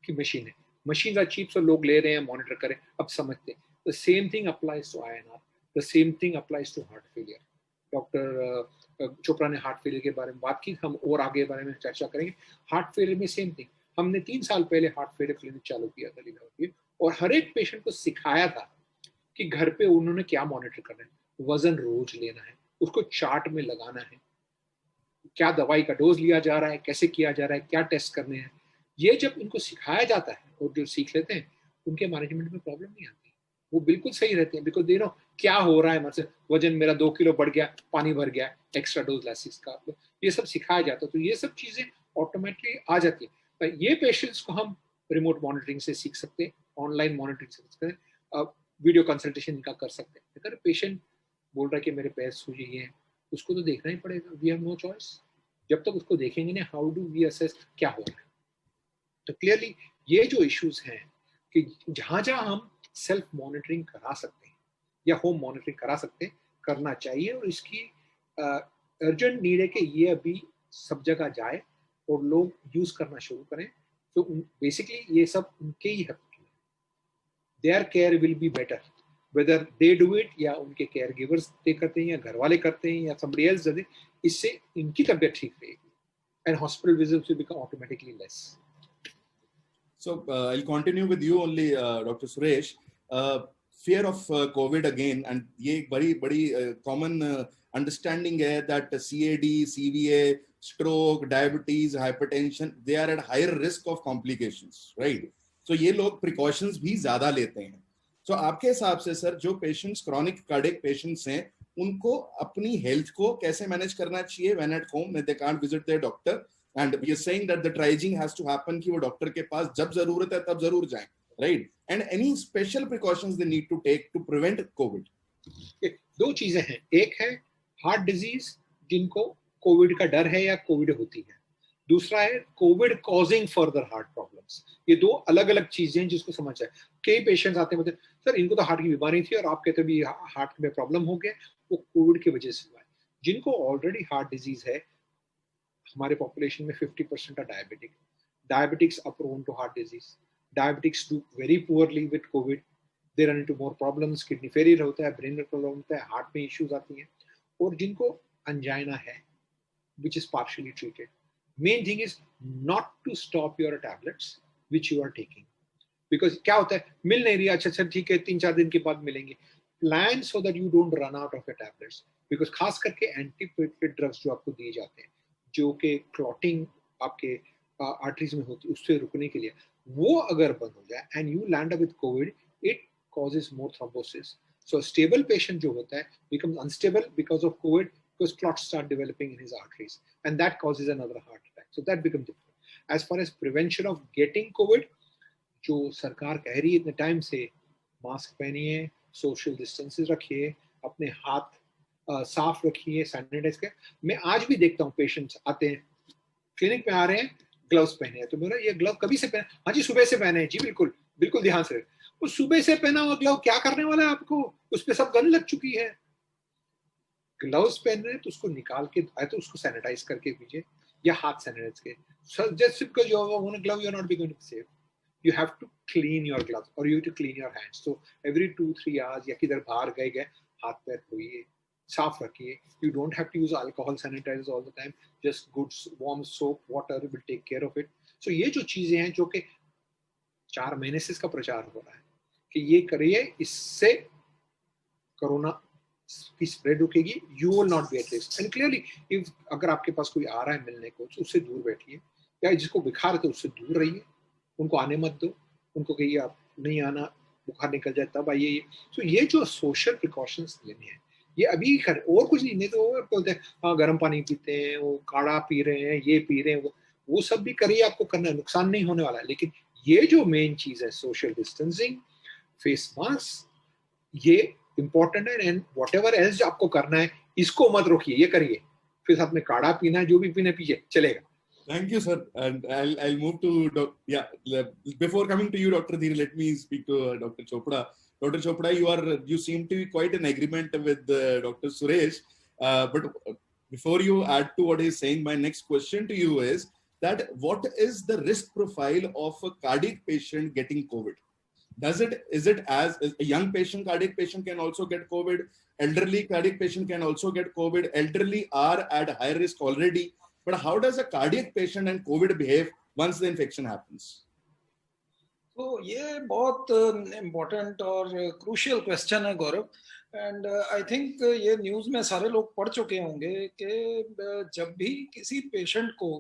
की मशीन है, मशीन आर चीप, सो लोग ले रहे हैं, मॉनिटर करें, अब समझते हैं। The same thing applies to INR, the same thing applies to heart failure. Doctor Chopra ने हार्ट फेलियर के बारे में बात की, हम और आगे बारे में चर्चा करेंगे। हार्ट फेलियर में सेम थिंग, हमने 3 साल पहले हार्ट फेलियर क्लिनिक चालू किया था लीलावती, और हर एक पेशेंट को सिखाया था कि घर पे उन्होंने क्या मॉनिटर करना है, वजन रोज लेना है, उसको चार्ट में लगाना है, क्या दवाई का डोज लिया जा रहा है, कैसे किया जा रहा है, क्या टेस्ट करने हैं। ये जब इनको सिखाया जाता है और जो सीख लेते हैं, उनके मैनेजमेंट में प्रॉब्लम नहीं आती, वो बिल्कुल सही रहते हैं। बिकॉज दे नो क्या हो रहा है, मतलब वजन मेरा 2 किलो बढ़ गया, पानी भर गया, एक्स्ट्रा डोज लासिस का, ये सब सिखाया जाता है। तो ये सब चीजें ऑटोमेटिकली आ जाती है। ये पेशेंट्स को हम रिमोट मॉनिटरिंग से सीख सकते हैं, ऑनलाइन मॉनिटरिंग से सीख सकते हैं। वीडियो कंसल्टेशन इनका कर सकते हैं। अगर पेशेंट बोल रहा है कि मेरे पैर सूज हैं, उसको तो देखना ही पड़ेगा, वी हैव नो चॉइस। जब तक उसको देखेंगे ना, हाउ डू वी असेस क्या हो रहा है। तो क्लियरली ये जो इश्यूज हैं कि जहां जहां हम सेल्फ मॉनिटरिंग करा सकते हैं या होम मॉनिटरिंग करा सकते हैं, करना चाहिए। और इसकी अर्जेंट नीड है कि ये अभी सब जगह जाए और लोग यूज करना शुरू करें। तो बेसिकली ये सब उनके ही हक की है। Their care will be better whether they do it या उनके केयर गिवर्स दे करते हैं या घर वाले करते हैं या somebody else does it, इससे इनकी तबीयत ठीक रहेगी and hospital visits will become automatically less. So I'll continue with you only, Dr. Suresh. Fear of COVID again, and ये एक बड़ी common understanding है that CAD, CVA, stroke, diabetes, hypertension, they are at higher risk of complications, right? So ये लोग precautions भी ज़्यादा लेते हैं। So आपके हिसाब से सर, जो patients chronic cardiac patients हैं, उनको अपनी health को कैसे manage करना चाहिए when at home when they can't visit their doctor? And we are saying that the triaging has to happen कि वो डॉक्टर के पास जब जरूरत है तब जरूर जाएं, right? And any special precautions they need to take to prevent COVID? दो चीजें हैं, एक है हार्ट डिजीज जिनको कोविड का डर है या कोविड होती है, दूसरा है Covid causing further heart problems. ये दो अलग अलग चीजें हैं जिसको समझ जाए। कई पेशेंट्स आते हैं बोलते हैं सर इनको तो हार्ट की बीमारी थी और आप कहते भी हार्ट में प्रॉब्लम हो गया, वो कोविड की वजह से हुआ है। जिनको ऑलरेडी हार्ट डिजीज है, हमारे पॉपुलेशन में 50% are diabetic. Diabetics are prone to heart disease. Diabetics do very poorly with COVID. They run into more problems. Kidney failure होता है, brain में problem होता है, heart में issues आती हैं। और जिनको angina है, which is partially treated. Main thing is not to stop your tablets which you are taking. Because क्या होता है, मिल नहीं रही, अच्छा ठीक है 3-4 दिन के बाद मिलेंगे। Plan so that you don't run out of your tablets. Because खास करके antiplatelet drugs जो आपको दिए जाते हैं, जो कि क्लॉटिंग आपके आर्टरीज में होती है, उससे रुकने के लिए, वो अगर बंद हो जाए and you land up with covid, it causes more thrombosis. So stable patient जो होता है becomes unstable because of covid, because clots start developing in his arteries and that causes another heart attack. So that become different. As far as prevention of getting covid, जो सरकार कह रही है इतने टाइम से, मास्क पहनिए, सोशल डिस्टेंसेस रखिए, अपने हाथ साफ रखिए, सैनिटाइज कर। मैं आज भी देखता हूँ पेशेंट्स आते हैं, क्लिनिक में आ रहे हैं, ग्लव्स पहने हैं, तो मेरा ये ग्लव कभी से पहने? हाँ जी सुबह से पहने हैं जी, बिल्कुल बिल्कुल ध्यान से। वो सुबह से पहना हुआ ग्लव क्या करने वाला है आपको? उस पर सब गंद लग चुकी है। ग्लव्स पहन रहे हैं तो उसको निकाल के आए तो उसको सैनिटाइज करके दीजिए या हाथ सैनिटाइज के। Just because you have a glove, you're not going to be safe. You have to clean your gloves or you have to clean your hands. So every 2-3 hours या किधर बाहर गए हाथ पैर धोइए, साफ रखिए। You don't have to use alcohol sanitizers all the time. Just good warm soap, water will take care of it. So ये जो चीजें हैं जो कि 4 महीने से इसका प्रचार हो रहा है कि ये करिए, इससे कोरोना की स्प्रेड रुकेगी, you will not be at risk. And clearly, if अगर आपके पास कोई आ रहा है मिलने को, तो उससे दूर बैठिए, या जिसको बुखार है तो उससे दूर रहिए, उनको आने मत दो, उनको कहिए आप नहीं आना, बुखार निकल जाए तब आइए। तो ये जो सोशल प्रिकॉशंस लेने हैं, ये अभी कर, और कुछ नहीं तो बोलते हैं हाँ गर्म पानी पीते हैं, वो काढ़ा पी रहे हैं, ये पी रहे हैं, वो सब भी करिए, आपको करना है, नुकसान नहीं होने वाला है। लेकिन ये जो मेन चीज है, सोशल डिस्टेंसिंग, फेस मास्क, ये इंपॉर्टेंट है। एंड वॉट एवर एल्स आपको करना है, इसको मत रोकिए, ये करिए। फिर साथ में काढ़ा पीना है, जो भी पीना पीजिए, चलेगा। Thank you, sir. And I'll move to before coming to you, Dr. Dheer, let me speak to Dr. Chopra. Dr. Chopra, you seem to be quite in agreement with Dr. Suresh. But before you add to what he's saying, my next question to you is that what is the risk profile of a cardiac patient getting COVID? Is it as a young patient, cardiac patient can also get COVID? Elderly cardiac patient can also get COVID. Elderly are at high risk already. But how does a cardiac patient and COVID behave once the infection happens? तो ये बहुत इम्पोर्टेंट और क्रूशियल क्वेश्चन है गौरव, एंड आई थिंक ये न्यूज़ में सारे लोग पढ़ चुके होंगे कि जब भी किसी पेशेंट को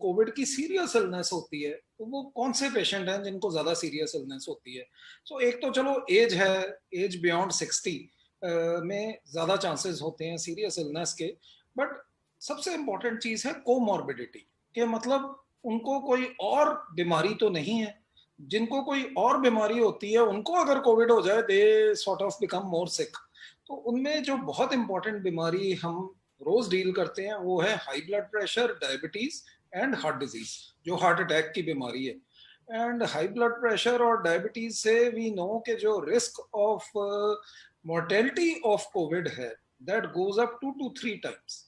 कोविड की सीरियस इलनेस होती है, तो वो कौन से पेशेंट हैं जिनको ज़्यादा सीरियस इलनेस होती है। सो एक तो चलो एज है, एज बियॉन्ड 60 में ज़्यादा चांसेस होते हैं सीरियस इलनेस के। बट सबसे इम्पोर्टेंट चीज़ है कोमॉर्बिडिटी, के मतलब उनको कोई और बीमारी तो नहीं है जिनको कोई और बीमारी होती है उनको अगर कोविड हो जाए they sort of become more sick. तो उनमें जो बहुत इंपॉर्टेंट बीमारी हम रोज डील करते हैं वो है high blood pressure, diabetes and heart disease, जो हार्ट अटैक की बीमारी है। एंड हाई ब्लड प्रेशर और डायबिटीज से वी नो कि जो risk of mortality of covid है that goes up 2 to 3 times।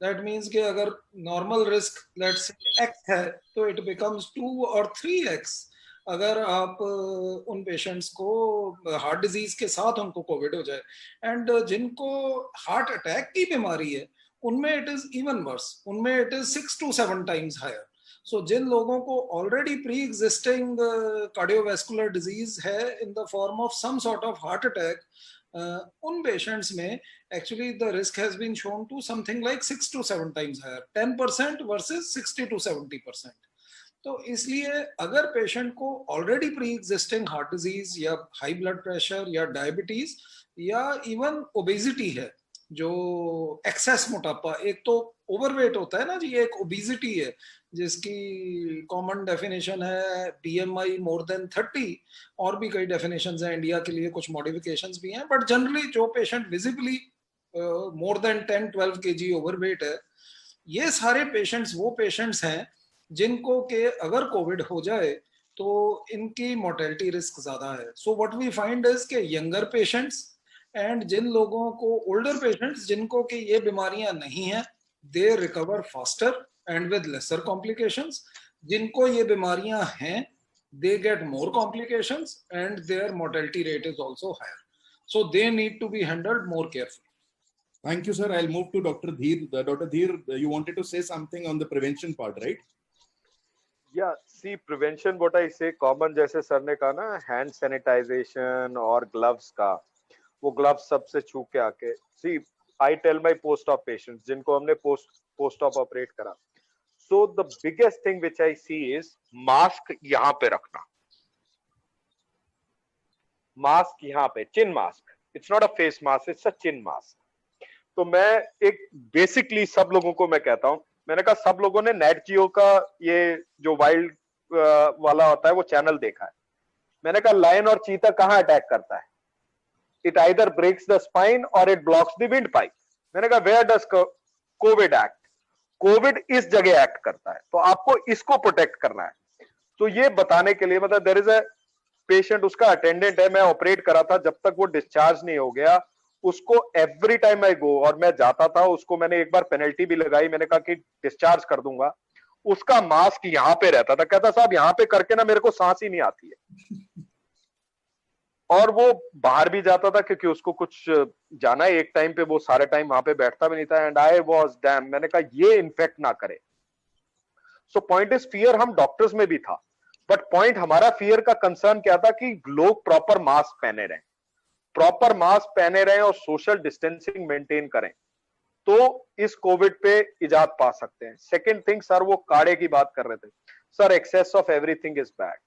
That means कि अगर normal risk let's say x है तो इट बिकम्स 2 or 3x अगर आप उन पेशेंट्स को हार्ट डिजीज के साथ उनको कोविड हो जाए। एंड जिनको हार्ट अटैक की बीमारी है उनमें इट इज इवन वर्स, उनमें इट इज 6 to 7 times हायर। सो जिन लोगों को already pre existing cardiovascular disease है in the form of some sort of heart attack, उन पेशेंट्स में actually the risk has been shown to something like 6 to 7 times higher, 10% versus 60 to 70%। तो इसलिए अगर पेशेंट को already pre existing heart disease या हाई ब्लड प्रेशर या डायबिटीज या इवन ओबेसिटी है, जो एक्सेस मोटापा, एक तो ओवरवेट होता है ना जी, एक ओबेसिटी है जिसकी कॉमन डेफिनेशन है BMI मोर देन 30, और भी कई डेफिनेशंस हैं इंडिया के लिए, कुछ मॉडिफिकेशंस भी हैं, बट जनरली जो patient visibly more than 10-12 kg overweight है, ये सारे पेशेंट्स वो पेशेंट्स हैं जिनको के अगर कोविड हो जाए तो इनकी मोर्टेलिटी रिस्क ज्यादा है। So what we find is के यंगर पेशेंट्स एंड जिन लोगों को ओल्डर पेशेंट्स जिनको कि ये बीमारियां नहीं हैं they recover faster and with lesser complications. जिनको ये बीमारियां हैं they get more complications and their mortality rate is also higher. So they need to be handled more carefully. Thank you, sir. I'll move to Dr. Dheer. Dr. Dheer, you wanted to say something on the prevention part, right? Yeah, see, prevention, what I say, common जैसे सर ने कहा ना, hand sanitization और gloves का, वो gloves सबसे छू के आके, see, I tell my post-op patients, जिनको हमने post-op operate करा, so the biggest thing which I see is mask यहाँ पे रखना, mask यहाँ पे, chin mask, it's not a face mask, it's a chin mask। तो मैं एक बेसिकली सब लोगों को मैं कहता हूं, मैंने कहा सब लोगों ने नेट जियो का ये जो वाइल्ड वाला होता है वो चैनल देखा है। मैंने कहा लायन और चीता कहां अटैक करता है? It either breaks the spine और it blocks the windpipe. मैंने कहा where does covid act? Covid इस जगह एक्ट करता है, तो आपको इसको प्रोटेक्ट करना है। तो ये बताने के लिए, मतलब देयर इज अ पेशेंट, उसका अटेंडेंट है, मैं ऑपरेट करा था, जब तक वो डिस्चार्ज नहीं हो गया उसको एवरी टाइम आई गो, और मैं जाता था, उसको मैंने एक बार पेनल्टी भी लगाई, मैंने कहा कि डिस्चार्ज कर दूंगा, उसका मास्क यहाँ पे रहता था, कहता साहब यहाँ पे करके ना मेरे को सांस ही नहीं आती है। और वो बाहर भी जाता था क्योंकि उसको कुछ जाना है, एक टाइम पे वो सारे टाइम वहां पे बैठता भी नहीं था। एंड आई वाज डैम, मैंने कहा ये इन्फेक्ट ना करे। सो पॉइंट इज, फियर हम डॉक्टर्स में भी था, बट पॉइंट हमारा फियर का कंसर्न क्या था कि लोग प्रॉपर मास्क पहने रहे, प्रॉपर मास्क पहने रहे और सोशल डिस्टेंसिंग मेंटेन करें, तो इस कोविड पे इजाद पा सकते हैं। सेकेंड थिंग, सर वो काढ़े की बात कर रहे थे, sir excess of everything is bad.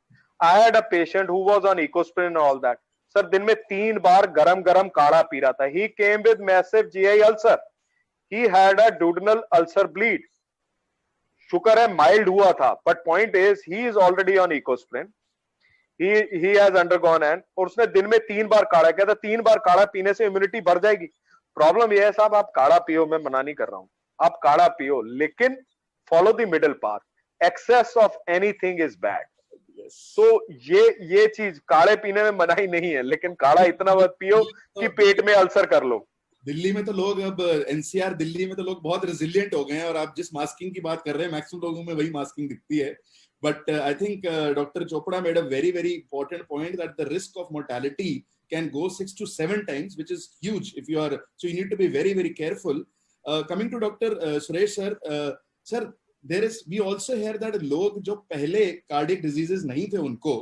I had a patient who was on Ecosprin all that, sir दिन में 3 बार गरम गरम काढ़ा पी रहा था। He came with massive GI ulcer, he had a duodenal ulcer bleed. शुक्र है माइल्ड हुआ था, but point is he is already on Ecosprin, he has undergone, and और उसने दिन में 3 बार काढ़ा, कहता 3 बार काढ़ा पीने से इम्यूनिटी बढ़ जाएगी। प्रॉब्लम यह है साहब, आप काढ़ा पियो, मैं मना नहीं कर रहा हूं, आप काढ़ा पियो, लेकिन follow the middle path, excess of anything is bad. तो ये चीज काढ़े पीने में मनाही नहीं है, लेकिन काढ़ा इतना मत पियो कि पेट में अल्सर कर लो। दिल्ली में तो लोग अब NCR दिल्ली में तो लोग बहुत रेजिलिएंट हो गए हैं, और आप जिस मास्किंग की बात कर रहे हैं मैक्सिमम लोगों में वही मास्किंग दिखती है। But I think Dr. Chopra made a very, very important point that the risk of mortality can go 6 to 7 times, which is huge if you are, so you need to be very, very careful. Coming to Dr. Suresh sir, sir, there is, we also hear that लोग जो पहले cardiac diseases नहीं थे उनको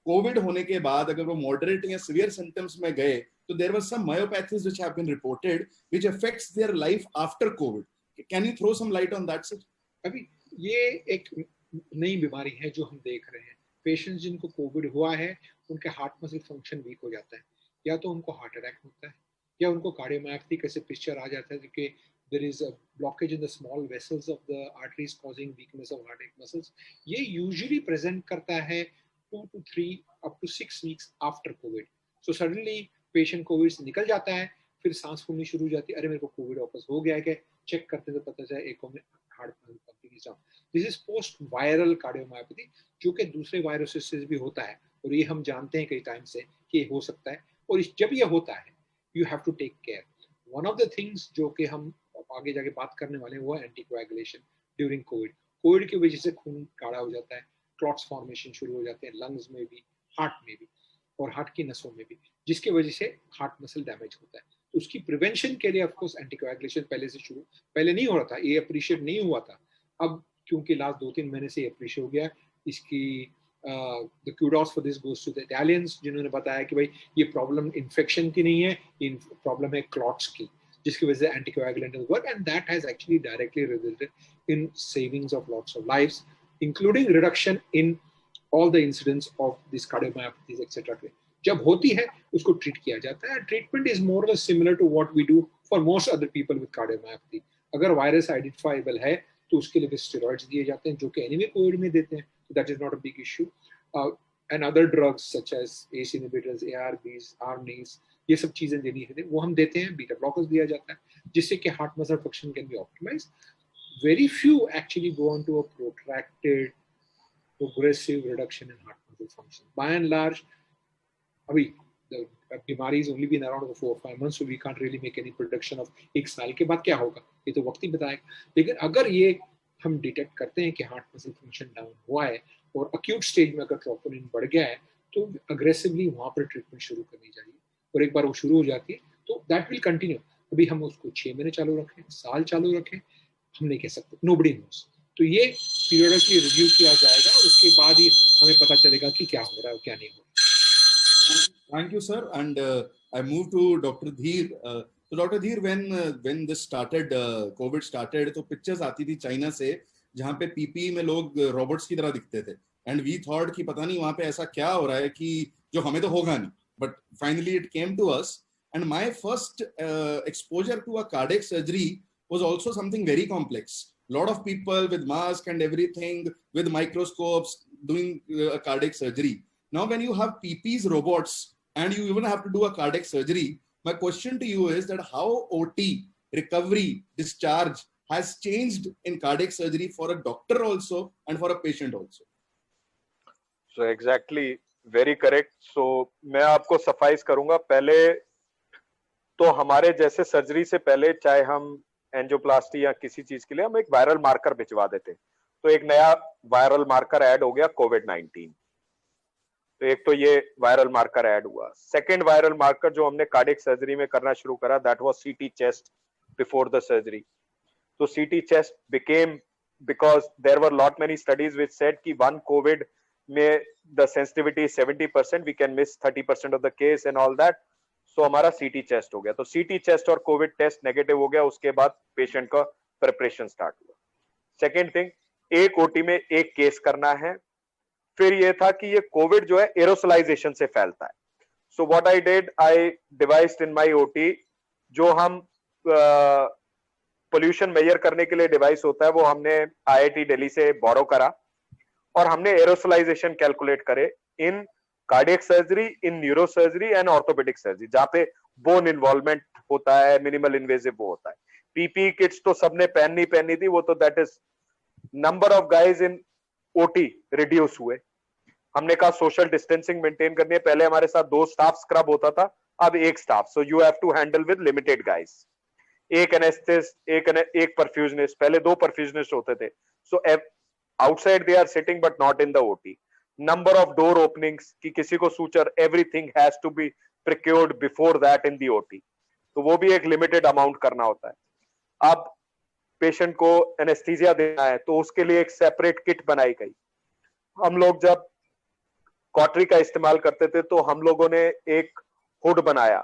COVID होने के बाद अगर वो moderate या severe symptoms में गए, तो there were some myopathies which have been reported which affects their life after COVID. Can you throw some light on that, sir? अभी ये एक नई बीमारी है जो हम देख रहे हैं। पेशेंट्स जिनको कोविड हुआ है उनके हार्ट मसल फंक्शन वीक हो जाता है, या तो उनको हार्ट अटैक होता है या उनको कार्डियोमायोपैथी कैसे पिक्चर आ जाता है, क्योंकि there is a blockage in the small vessels of the arteries causing weakness of heart muscles. ये यूजुअली प्रेजेंट करता है 2 to 3 up to 6 weeks after COVID. So suddenly patient Covid से निकल जाता है, फिर सांस फूलनी शुरू हो जाती है, अरे मेरे को कोविड वापस हो गया है क्या, चेक करते तो पता चला एको में heart pumping. This is post viral cardiomyopathy, जो कि दूसरे वायरसेस से भी होता है, और ये हम जानते हैं कई टाइम से कि ये हो सकता है। और जब ये होता है you have to take care. One of the things जो कि हम आगे जाके बात करने वाले हैं वो है एंटीकोएगुलेशन ड्यूरिंग कोविड। कोविड की वजह से खून गाढ़ा हो जाता है, क्लॉट्स फॉर्मेशन शुरू हो जाते हैं लंग्स में भी, हार्ट में भी और हार्ट की नसों में भी, जिसकी वजह से हार्ट मसल डैमेज होता है। तो उसकी प्रिवेंशन के लिए ऑफ कोर्स एंटीकोएगुलेशन पहले नहीं हो रहा था, ये अप्रिशिएट नहीं हुआ था। अब क्योंकि लास्ट 2-3 महीने से अप्रिशिएट हो गया, इसकी the kudos for this goes to the Italians, जिन्होंने बताया कि भाई ये प्रॉब्लम इन्फेक्शन की नहीं है, ये प्रॉब्लम है क्लॉट्स की, जिसकी वजह से anticoagulant work, and that has actually directly resulted in savings of lots of lives, including reduction in all the incidents of these cardiomyopathies etc. जब होती है उसको ट्रीट किया जाता है। Treatment is more or similar to what we do for most other people with cardiomyopathy. अगर वायरस आइडेंटिफाइबल है तो उसके लिए स्टेरॉइड्स दिए जाते हैं, जो कि एनीवे कोविड में देते हैं, that is not a big issue. And other drugs such as ACE inhibitors, ARBs, ARNIs, ये सब चीजें देनी है वो हम देते हैं। बीटा ब्लॉकर्स दिया जाता है जिससे कि heart muscle function can be optimise. Very few actually go on to a protracted progressive reduction in heart muscle function. By and large, अभी the बीमारी is only been around for 4 or 5 months, so we can't really make any prediction of एक साल के बाद क्या होगा, ये तो वक्त ही बताएगा। लेकिन अगर ये हम डिटेक्ट करते हैं कि हार्ट मसल फंक्शन डाउन हुआ है और अक्यूट स्टेज में अगर ट्रोपोनिन बढ़ गया है, तो अग्रेसिवली वहाँ पर ट्रीटमेंट शुरू करनी चाहिए। और एक बार वो शुरू हो जाती है तो दैट विल कंटिन्यू। अभी हम उसको 6 महीने चालू रखें, साल चालू रखें, हम नहीं कह सकते, नोबडी नोस। तो ये पीरियडिकली रिव्यू किया जाएगा और उसके बाद ही हमें पता चलेगा कि क्या हो रहा है और क्या नहीं हो रहा। Thank you, sir. And I move to Dr. Dheer. So Dr. Dheer, when this started, COVID started, तो pictures आती थी चाइना से जहाँ पे PPE में लोग रोबोट्स की तरह दिखते थे, and we thought कि पता नहीं वहाँ पे ऐसा क्या हो रहा है कि जो हमें तो होगा नहीं, but finally it came to us. And my first exposure to a cardiac surgery was also something very complex. Lot of people with mask and everything, with microscopes, doing a cardiac surgery. Now when you have PPs robots and you even have to do a cardiac surgery, my question to you is that how OT, recovery, discharge has changed in cardiac surgery for a doctor also and for a patient also? So exactly, very correct. So मैं आपको सफाइज करूंगा। पहले तो हमारे जैसे सर्जरी से पहले, चाहे हम एंजियोप्लास्टी या किसी चीज के लिए, हम एक वायरल मार्कर भिजवा देते। तो एक नया वायरल मार्कर ऐड हो गया कोविड-19। तो एक तो ये वायरल मार्कर ऐड हुआ। सेकंड वायरल मार्कर जो हमने कार्डियक सर्जरी में करना शुरू करा, that was CT chest before the surgery. तो CT chest became, because there were lot many studies which said कि वन कोविड में the sensitivity 70%, we can miss 30% of the case and all that. So हमारा CT चेस्ट हो गया। तो CT चेस्ट और कोविड टेस्ट नेगेटिव हो गया। उसके बाद पेशेंट का प्रिपरेशन स्टार्ट हुआ। सेकेंड थिंग, एक OT में एक केस करना है। फिर ये था कि ये कोविड जो है एरोसोलाइजेशन से फैलता है। So what I did, I devised in my OT, जो हम पोल्यूशन मेजर करने के लिए डिवाइस होता है, वो हमने IIT दिल्ली से बोरो करा और हमने एरोसोलाइजेशन कैलकुलेट करे इन cardiac surgery, in neuro surgery and orthopaedic surgery, जहां पे बोन इन्वॉल्वमेंट होता है, मिनिमल इन्वेजिव वो होता है। PPE किट्स तो सबने पहननी थी, वो तो that is number of guys in OT reduce हुए। हमने कहा सोशल डिस्टेंसिंग मेंटेन करनी है। पहले हमारे साथ 2 स्टाफ स्क्रब होता था, अब 1 staff. So you have to handle with limited guys. एक एनेस्थिस्ट, एक परफ्यूजनिस्ट, पहले 2 परफ्यूजनिस्ट होते थे। So outside they are sitting but not in the OT। Number of door openings कि किसी को suture, everything has to be procured before that in the OT। तो वो भी एक लिमिटेड अमाउंट करना होता है। अब पेशेंट को एनेस्थीसिया देना है तो उसके लिए एक सेपरेट किट बनाई गई। हम लोग जब कॉटरी का इस्तेमाल करते थे तो हम लोगों ने एक हुड बनाया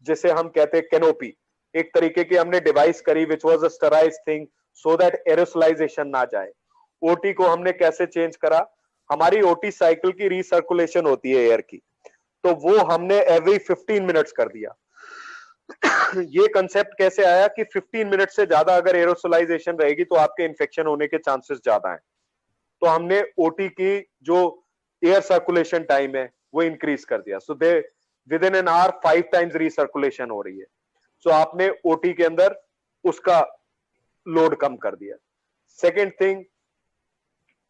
जिसे हम कहते हैं कैनोपी। एक तरीके की हमने डिवाइस करी which was a sterilize thing so that aerosolization ना जाए। OT को हमने कैसे चेंज करा, हमारी OT साइकिल की रिसर्कुलेशन होती है एयर की, तो वो हमने एवरी 15 मिनट्स कर दिया। ये कंसेप्ट कैसे आया कि 15 मिनट से ज्यादा अगर एरोसोलाइजेशन रहेगी तो आपके इन्फेक्शन होने के चांसेस ज्यादा हैं। तो हमने OT की जो एयर सर्कुलेशन टाइम है वो इंक्रीज कर दिया. So they within an hour 5 times recirculation हो रही है. सो आपने ओटी के अंदर उसका लोड कम कर दिया. सेकेंड थिंग,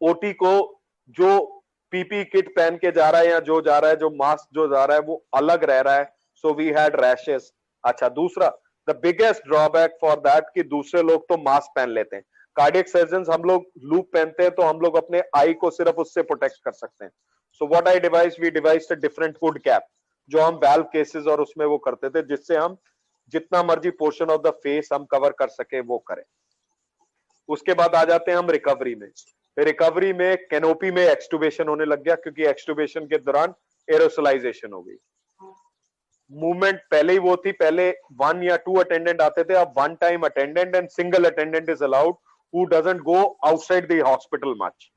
ओटी को जो पीपी किट पहन के जा रहा है या जो जा रहा है, जो मास्क जो जा रहा है वो अलग रह रहा है. So we had rashes. अच्छा, दूसरा the biggest drawback for that कि दूसरे लोग तो मास्क पहन लेते हैं. कार्डियक सर्जन्स हम लोग लूप पहनते हैं तो हम लोग अपने आई को सिर्फ उससे प्रोटेक्ट कर सकते हैं. So what I devise, we devised a different hood cap जो हम वैल्व केसेस और उसमें वो करते थे, जिससे हम जितना मर्जी पोर्शन ऑफ द फेस हम कवर कर सके वो करें. उसके बाद आ जाते हैं हम रिकवरी में. रिकवरी में कैनोपी में एक्सटुबेशन होने लग गया क्योंकि एक्सटुबेशन के दौरान एरोसोलाइजेशन हो गई. मूवमेंट पहले ही वो थी, पहले 1 या 2 अटेंडेंट आते थे, अब 1 time attendant and single attendant is allowed who doesn't go outside the hospital much.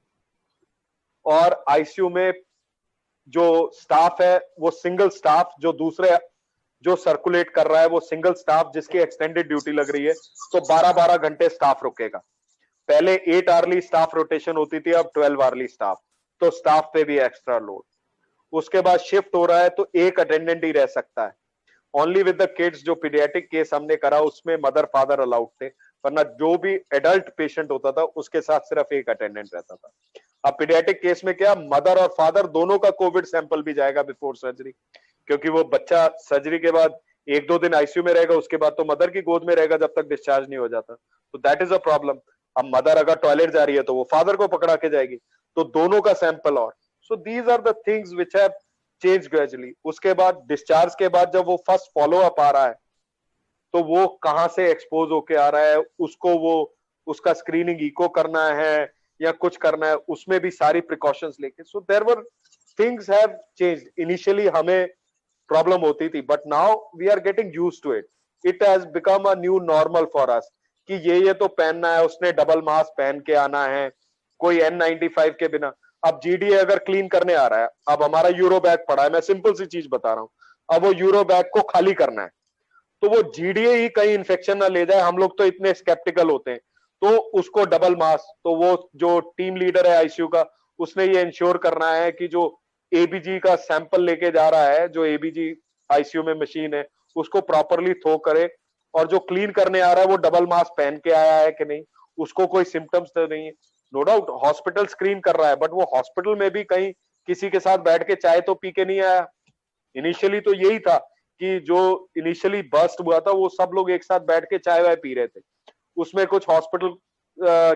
और आईसीयू में जो स्टाफ है वो सिंगल स्टाफ, जो दूसरे जो सर्कुलेट कर रहा है वो सिंगल स्टाफ जिसकी एक्सटेंडेड ड्यूटी लग रही है, तो 12-12 घंटे स्टाफ रुकेगा. पहले 8 आवर्ली स्टाफ रोटेशन होती थी, अब 12 आवर्ली स्टाफ, तो स्टाफ पे भी एक्स्ट्रा लोड. उसके बाद शिफ्ट हो रहा है तो एक अटेंडेंट ही रह सकता है. ओनली विद द किड्स, जो पीडियाट्रिक केस हमने करा उसमें मदर फादर अलाउड थे, वरना जो भी एडल्ट पेशेंट होता था उसके साथ सिर्फ एक अटेंडेंट रहता था. अब पीडियाट्रिक केस में क्या, मदर और फादर दोनों का कोविड सैंपल भी जाएगा बिफोर सर्जरी, क्योंकि वो बच्चा सर्जरी के बाद 1-2 दिन आईसीयू में रहेगा, उसके बाद तो मदर की गोद में रहेगा जब तक डिस्चार्ज नहीं हो जाता. तो दैट इज अ प्रॉब्लम. अब मदर अगर टॉयलेट जा रही है तो वो फादर को पकड़ा के जाएगी, तो दोनों का सैंपल. और so these are the things which have change gradually. उसके बाद डिस्चार्ज के बाद जब वो फर्स्ट फॉलो अप आ रहा है तो वो कहां से एक्सपोज होके आ रहा है, उसको वो उसका स्क्रीनिंग इको करना है या कुछ करना है, उसमें भी सारी प्रिकॉशंस लेके. So there were things have changed. Initially हमें प्रॉब्लम होती थी, but now we are getting used to it. It has become a new normal for us कि ये तो पहनना है, उसने डबल मास्क पहन के आना है, कोई N95 के बिना. अब जीडीए अगर क्लीन करने आ रहा है, अब हमारा यूरो बैग पड़ा है, मैं सिंपल सी चीज बता रहा हूं, अब वो यूरो बैग को खाली करना है, तो वो जीडीए ही कहीं इन्फेक्शन ना ले जाए. हम लोग तो इतने स्केप्टिकल होते हैं, तो उसको डबल मास्क, तो वो जो टीम लीडर है आईसीयू का, उसने ये इंश्योर करना है कि जो एबीजी का सैंपल लेके जा रहा है, जो एबीजी आईसीयू में मशीन है, उसको प्रॉपरली थो करे, और जो क्लीन करने आ रहा है वो डबल मास्क पहन के आया है कि नहीं, उसको कोई सिम्टम्स तो नहीं है. नो डाउट हॉस्पिटल स्क्रीन कर रहा है, बट वो हॉस्पिटल में भी कहीं किसी के साथ बैठ के चाय तो पी के नहीं आया. इनिशियली तो यही था कि जो इनिशियली बर्स्ट हुआ था वो सब लोग एक साथ बैठ के चाय वाय पी रहे थे, उसमें कुछ हॉस्पिटल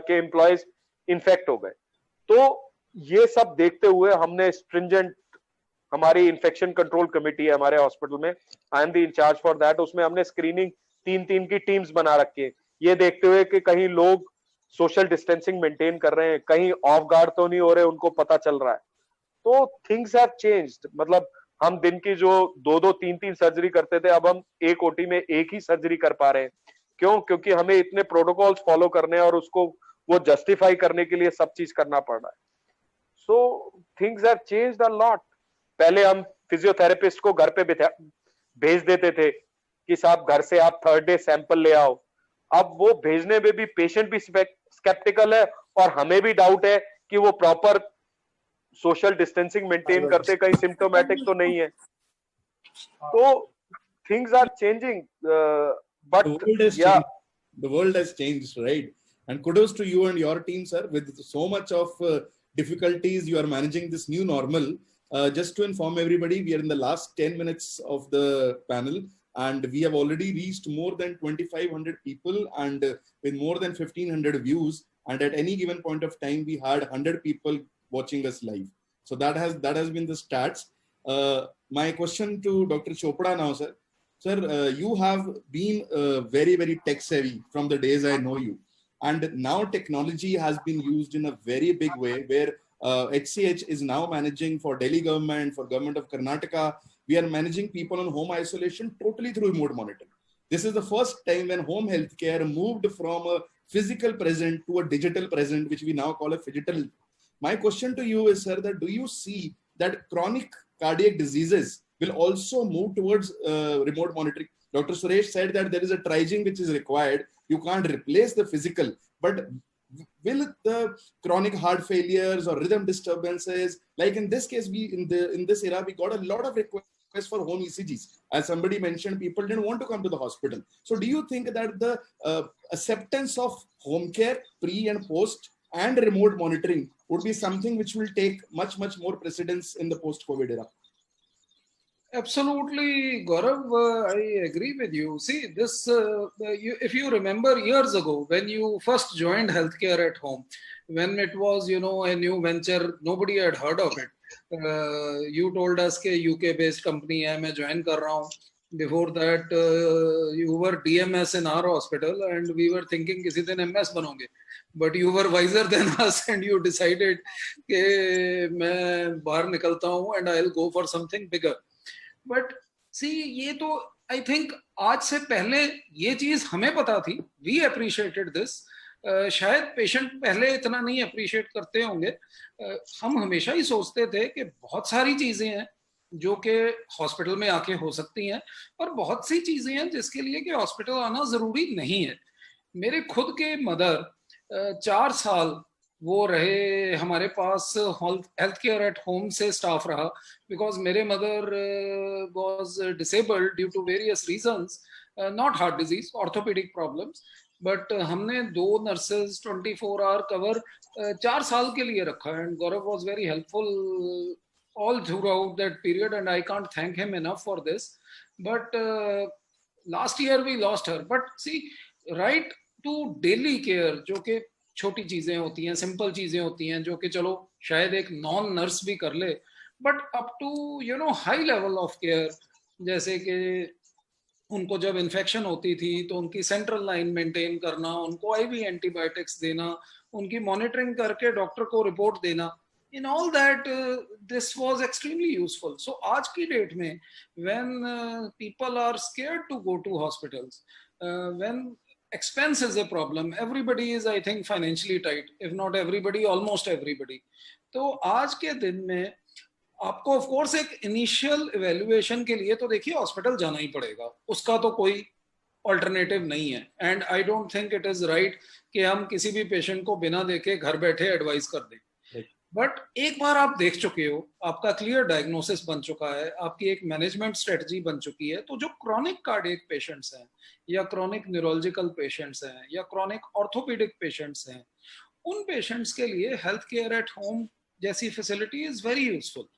के एम्प्लॉयज इन्फेक्ट हो गए. तो ये सब देखते हुए हमने स्ट्रिंजेंट, हमारी इन्फेक्शन कंट्रोल कमेटी है हमारे हॉस्पिटल में, I am the incharge for that, उसमें हमने स्क्रीनिंग 3-3 की टीम्स बना रखी है, ये देखते हुए कि कहीं लोग सोशल डिस्टेंसिंग मेंटेन कर रहे हैं, कहीं ऑफ गार्ड तो नहीं हो रहे, उनको पता चल रहा है. तो थिंग्स हैव चेंज्ड. मतलब हम दिन की जो 2-2, 3-3 सर्जरी करते थे, अब हम एक ओटी में एक ही सर्जरी कर पा रहे हैं. क्यों? क्योंकि हमें इतने प्रोटोकॉल्स फॉलो करने हैं और उसको वो जस्टिफाई करने के लिए सब चीज करना पड़ रहा है. So things have changed a lot. पहले हम फिजियोथेरेपिस्ट को घर पे भेज देते थे कि साहब घर से आप थर्ड डे सैंपल ले आओ. अब वो भेजने में भी पेशेंट भी स्केप्टिकल है और हमें भी डाउट है कि वो प्रॉपर सोशल डिस्टेंसिंग मेंटेन करते, कहीं सिम्टोमेटिक तो नहीं है. तो things are changing, but the world has changed, right? And kudos to you and your team, sir, with so much of difficulties you are managing this new normal. Just to inform everybody, we are in the last 10 minutes of the panel and we have already reached more than 2,500 people and with more than 1,500 views, and at any given point of time we had 100 people watching us live. So that has been the stats. My question to Dr. Chopra now, sir. Sir, you have been very, very tech savvy from the days I know you. And now technology has been used in a very big way where HCH is now managing for Delhi government, for government of Karnataka. We are managing people on home isolation totally through remote monitoring. This is the first time when home healthcare moved from a physical present to a digital present, which we now call a phygital. My question to you is, sir, that do you see that chronic cardiac diseases will also move towards remote monitoring? Dr. Suresh said that there is a triaging which is required. You can't replace the physical, but will the chronic heart failures or rhythm disturbances, like in this case, in this era, we got a lot of requests for home ECGs. As somebody mentioned, people didn't want to come to the hospital. So do you think that the acceptance of home care pre and post and remote monitoring would be something which will take much more precedence in the post-COVID era? Absolutely, Gaurav, I agree with you. See, this, if you remember years ago, when you first joined healthcare at home, when it was, a new venture, nobody had heard of it. You told us कि UK-based company है, मैं join कर रहा हूँ. Before that, you were DMS in our hospital, and we were thinking किसी दिन MS बनोगे. But you were wiser than us, and you decided कि मैं बाहर निकलता हूँ and I'll go for something bigger. But see ये तो आई थिंक आज से पहले ये चीज हमें पता थी, वी अप्रिशिएटेड दिस. शायद पेशेंट पहले इतना नहीं अप्रिशिएट करते होंगे. हम हमेशा ही सोचते थे कि बहुत सारी चीजें हैं जो कि हॉस्पिटल में आके हो सकती हैं, और बहुत सी चीजें हैं जिसके लिए कि हॉस्पिटल आना जरूरी नहीं है. मेरे खुद के मदर 4 साल वो रहे हमारे पास, हेल्थ केयर एट होम से स्टाफ रहा, बिकॉज मेरे mother was disabled due to various reasons, not heart disease, orthopaedic problems. But हमने 2 नर्सेज 24 आवर कवर 4 साल के लिए रखा, and Gaurav was very helpful all throughout that period, and I can't thank him enough for this. But last year we lost her. But see, right to daily care, जो कि छोटी चीजें होती हैं, सिंपल चीजें होती हैं, जो कि चलो शायद एक नॉन नर्स भी कर ले, but up to high level of care, जैसे कि उनको जब इन्फेक्शन होती थी तो उनकी सेंट्रल लाइन मेंटेन करना, उनको आईवी एंटीबायोटिक्स देना, उनकी मॉनिटरिंग करके डॉक्टर को रिपोर्ट देना. In all that, this was extremely useful. So आज की डेट में when people are scared to go to hospitals, when expense is a problem, everybody is, I think, financially tight, if not everybody, almost everybody. तो आज के दिन में आपको of course एक initial evaluation के लिए तो देखिए हॉस्पिटल जाना ही पड़ेगा, उसका तो कोई ऑल्टरनेटिव नहीं है. And I don't think it is right कि हम किसी भी पेशेंट को बिना देखे घर बैठे एडवाइस कर दें. बट एक बार आप देख चुके हो, आपका क्लियर डायग्नोसिस बन चुका है, आपकी एक मैनेजमेंट स्ट्रेटजी बन चुकी है, तो जो क्रॉनिक कार्डियक पेशेंट्स हैं, या क्रॉनिक न्यूरोलॉजिकल पेशेंट्स हैं, या क्रॉनिक ऑर्थोपेडिक पेशेंट्स हैं, उन पेशेंट्स के लिए हेल्थ केयर एट होम जैसी facility is very useful.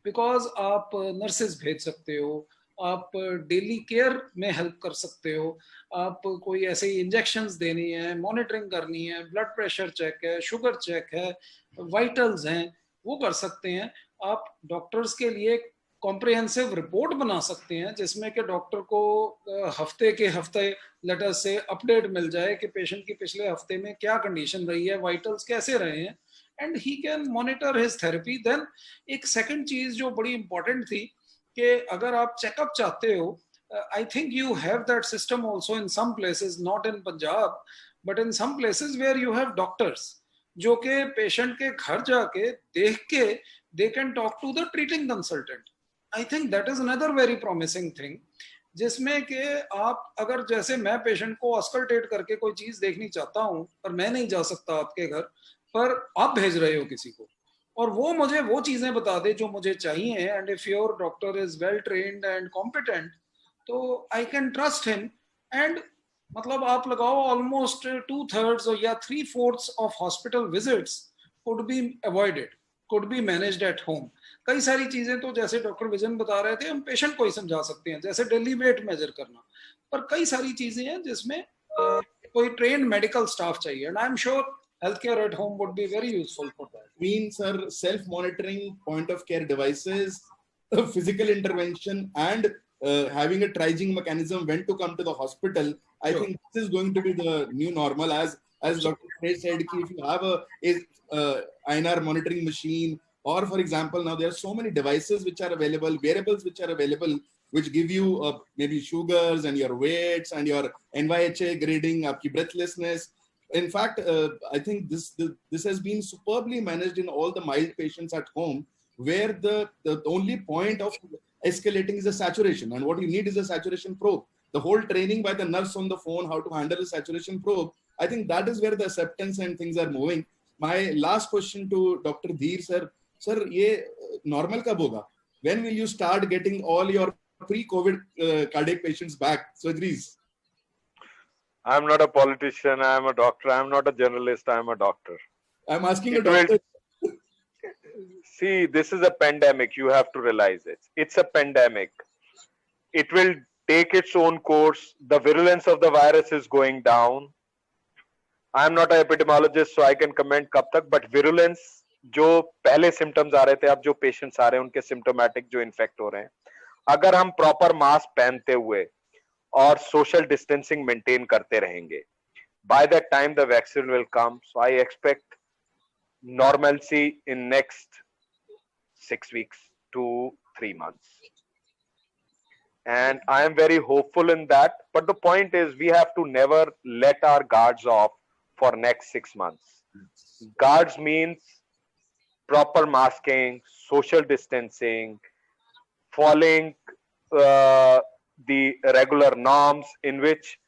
Because आप नर्सेज भेज सकते हो, आप डेली केयर में हेल्प कर सकते हो, आप कोई ऐसे इंजेक्शंस देनी है, मॉनिटरिंग करनी है, ब्लड प्रेशर चेक है, शुगर चेक है, वाइटल्स हैं, वो कर सकते हैं. आप डॉक्टर्स के लिए कॉम्प्रिहेंसिव रिपोर्ट बना सकते हैं जिसमें कि डॉक्टर को हफ्ते के हफ्ते लेटर से अपडेट मिल जाए कि पेशेंट की पिछले हफ्ते में क्या कंडीशन रही है, वाइटल्स कैसे रहे हैं, and he can monitor his therapy. Then एक सेकंड चीज जो बड़ी इंपॉर्टेंट थी कि अगर आप चेकअप चाहते हो, I think you have that system also in some places, not in Punjab, but in some places where you have doctors जो कि पेशेंट के घर जाके देख के they can talk to the treating consultant. I think that is another very promising thing, जिसमें कि आप अगर जैसे मैं पेशेंट को ऑस्कल्टेट करके कोई चीज देखनी चाहता हूं पर मैं नहीं जा सकता आपके घर, पर आप भेज रहे हो किसी को और वो मुझे वो चीजें बता दे जो मुझे चाहिए, and if your doctor is well trained and competent, तो I can trust him. And मतलब आप लगाओ ऑलमोस्ट 2/3 या 3/4 of hospital visits could be avoided, could be managed at home. कई सारी चीजें तो जैसे डॉक्टर विजन बता रहे थे हम पेशेंट को ही समझा सकते हैं, जैसे डेली वेट मेजर करना, पर कई सारी चीजें हैं जिसमें कोई ट्रेन्ड मेडिकल स्टाफ चाहिए, and I am sure healthcare at home would be very useful for that. Means self-monitoring point of care devices, physical intervention, and having a triaging mechanism when to come to the hospital. I think this is going to be the new normal. As Dr. Fred said, if you have a INR monitoring machine, or for example, now there are so many devices which are available, wearables which are available, which give you maybe sugars and your weights and your NYHA grading, आपकी breathlessness. In fact, I think this has been superbly managed in all the mild patients at home, where the only point of escalating is the saturation, and what you need is a saturation probe. The whole training by the nurse on the phone how to handle a saturation probe I think that is where the acceptance and things are moving. My last question to Dr. Dheer sir, ये normal कब होगा? When will you start getting all your pre-COVID cardiac patients back, surgeries? I'm not a politician. I'm a doctor. I'm not a journalist. I'm a doctor. I'm asking a doctor. See, this is a pandemic. You have to realize it. It's a pandemic. It will take its own course. The virulence of the virus is going down. I'm not an epidemiologist, so I can comment कब तक. But virulence, जो पहले symptoms आ रहे थे, अब जो patients आ रहे हैं, उनके symptomatic जो infect हो रहे हैं, अगर हम proper mask पहनते हुए और social distancing maintain करते रहेंगे, by that time the vaccine will come. So I expect normalcy in next 6 weeks to 3 months. And I am very hopeful in that. But the point is, we have to never let our guards off for next 6 months. Guards means proper masking, social distancing, following the regular norms, in which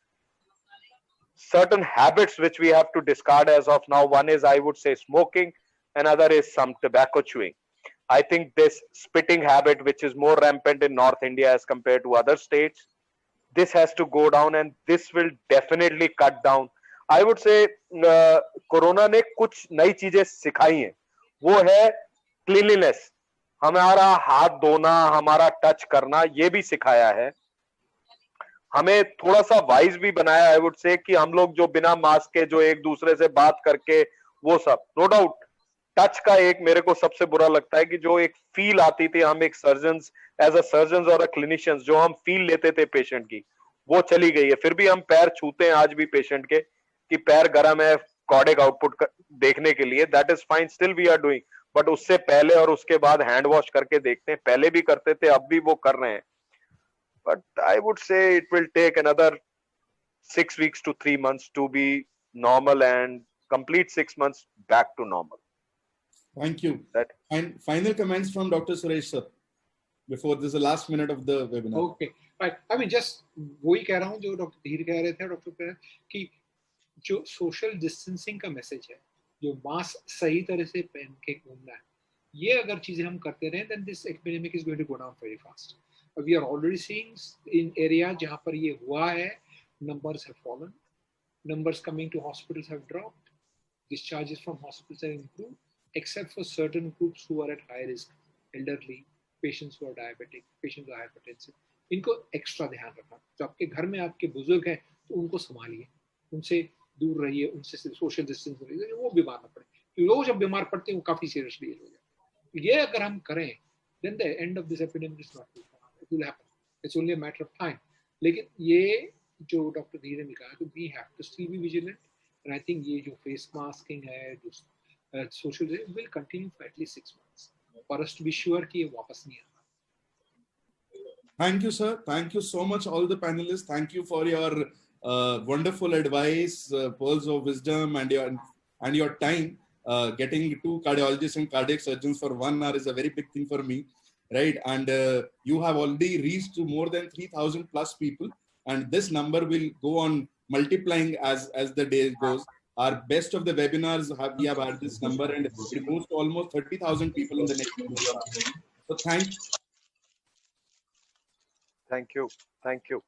certain habits which we have to discard as of now. One is, I would say, smoking. Another is some tobacco chewing. I think this spitting habit, which is more rampant in North India as compared to other states, this has to go down, and this will definitely cut down. I would say corona ने कुछ नई चीजें सिखाई हैं, वो है क्लीनलीनेस. हमारा हाथ धोना, हमारा टच करना, ये भी सिखाया है. हमें थोड़ा सा वाइज भी बनाया. आई वुड से कि हम लोग जो बिना मास्क के जो एक दूसरे से बात करके वो सब, नो डाउट टच का एक मेरे को सबसे बुरा लगता है कि जो एक फील आती थी, हम एक सर्जन्स एज अ सर्जन्स और अ क्लिनिशियंस जो हम फील लेते थे पेशेंट की, वो चली गई है. फिर भी हम पैर छूते हैं आज भी पेशेंट के कि पैर गर्म है कार्डियक आउटपुट देखने के लिए. That is fine, still we are doing. But उससे पहले और उसके बाद हैंड वॉश करके देखते हैं. पहले भी करते थे, अब भी वो कर रहे हैं. But I would say it will take another 6 weeks to 3 months to be normal, and complete 6 months back to normal. Thank you. And final comments from Dr. Suresh sir before this is the last minute of the webinar. Okay. I mean, just वही कह रहा हूँ जो डॉक्टर धीर कह रहे थे, डॉक्टर कि जो सोशल डिस्टेंसिंग का मैसेज है, जो मास्क सही तरह से पहन के घूमना है, ये अगर चीजें हम करते रहें, then this epidemic is going to go down very fast. We are already seeing in areas जहाँ पर ये हुआ है, numbers have fallen, numbers coming to hospitals have dropped, discharges from hospitals have improved, except for certain groups who are at high risk, elderly, patients who are diabetic, patients who are hypertensive. इनको एक्स्ट्रा ध्यान रखना. जो आपके घर में आपके बुजुर्ग हैं, तो उनको संभालिए, उनसे दूर रहिए, उनसे सोशल डिस्टेंस रहिए, वो बीमार ना पड़े. लोग जब बीमार पड़ते हैं वो काफी सीरियसली हो जाए. ये अगर हम करें, then the end of this epidemic is not too far. It will happen. It's only a matter of time. लेकिन ये जो डॉक्टर धीर ने कहा, तो we have to still be vigilant. And I think ये जो face masking है, जो social will continue for at least 6 months for us to be sure कि ये वापस नहीं आना. Thank you, sir. Thank you so much, all the panelists. Thank you for your wonderful advice, pearls of wisdom, and your time. Getting 2 cardiologists and cardiac surgeons for 1 hour is a very big thing for me, right? And you have already reached more than 3,000 plus people, and this number will go on multiplying as the day goes. Our best of the webinars we have had this number, and it moves to almost 30,000 people in the next 2 years. So thank you. Thank you.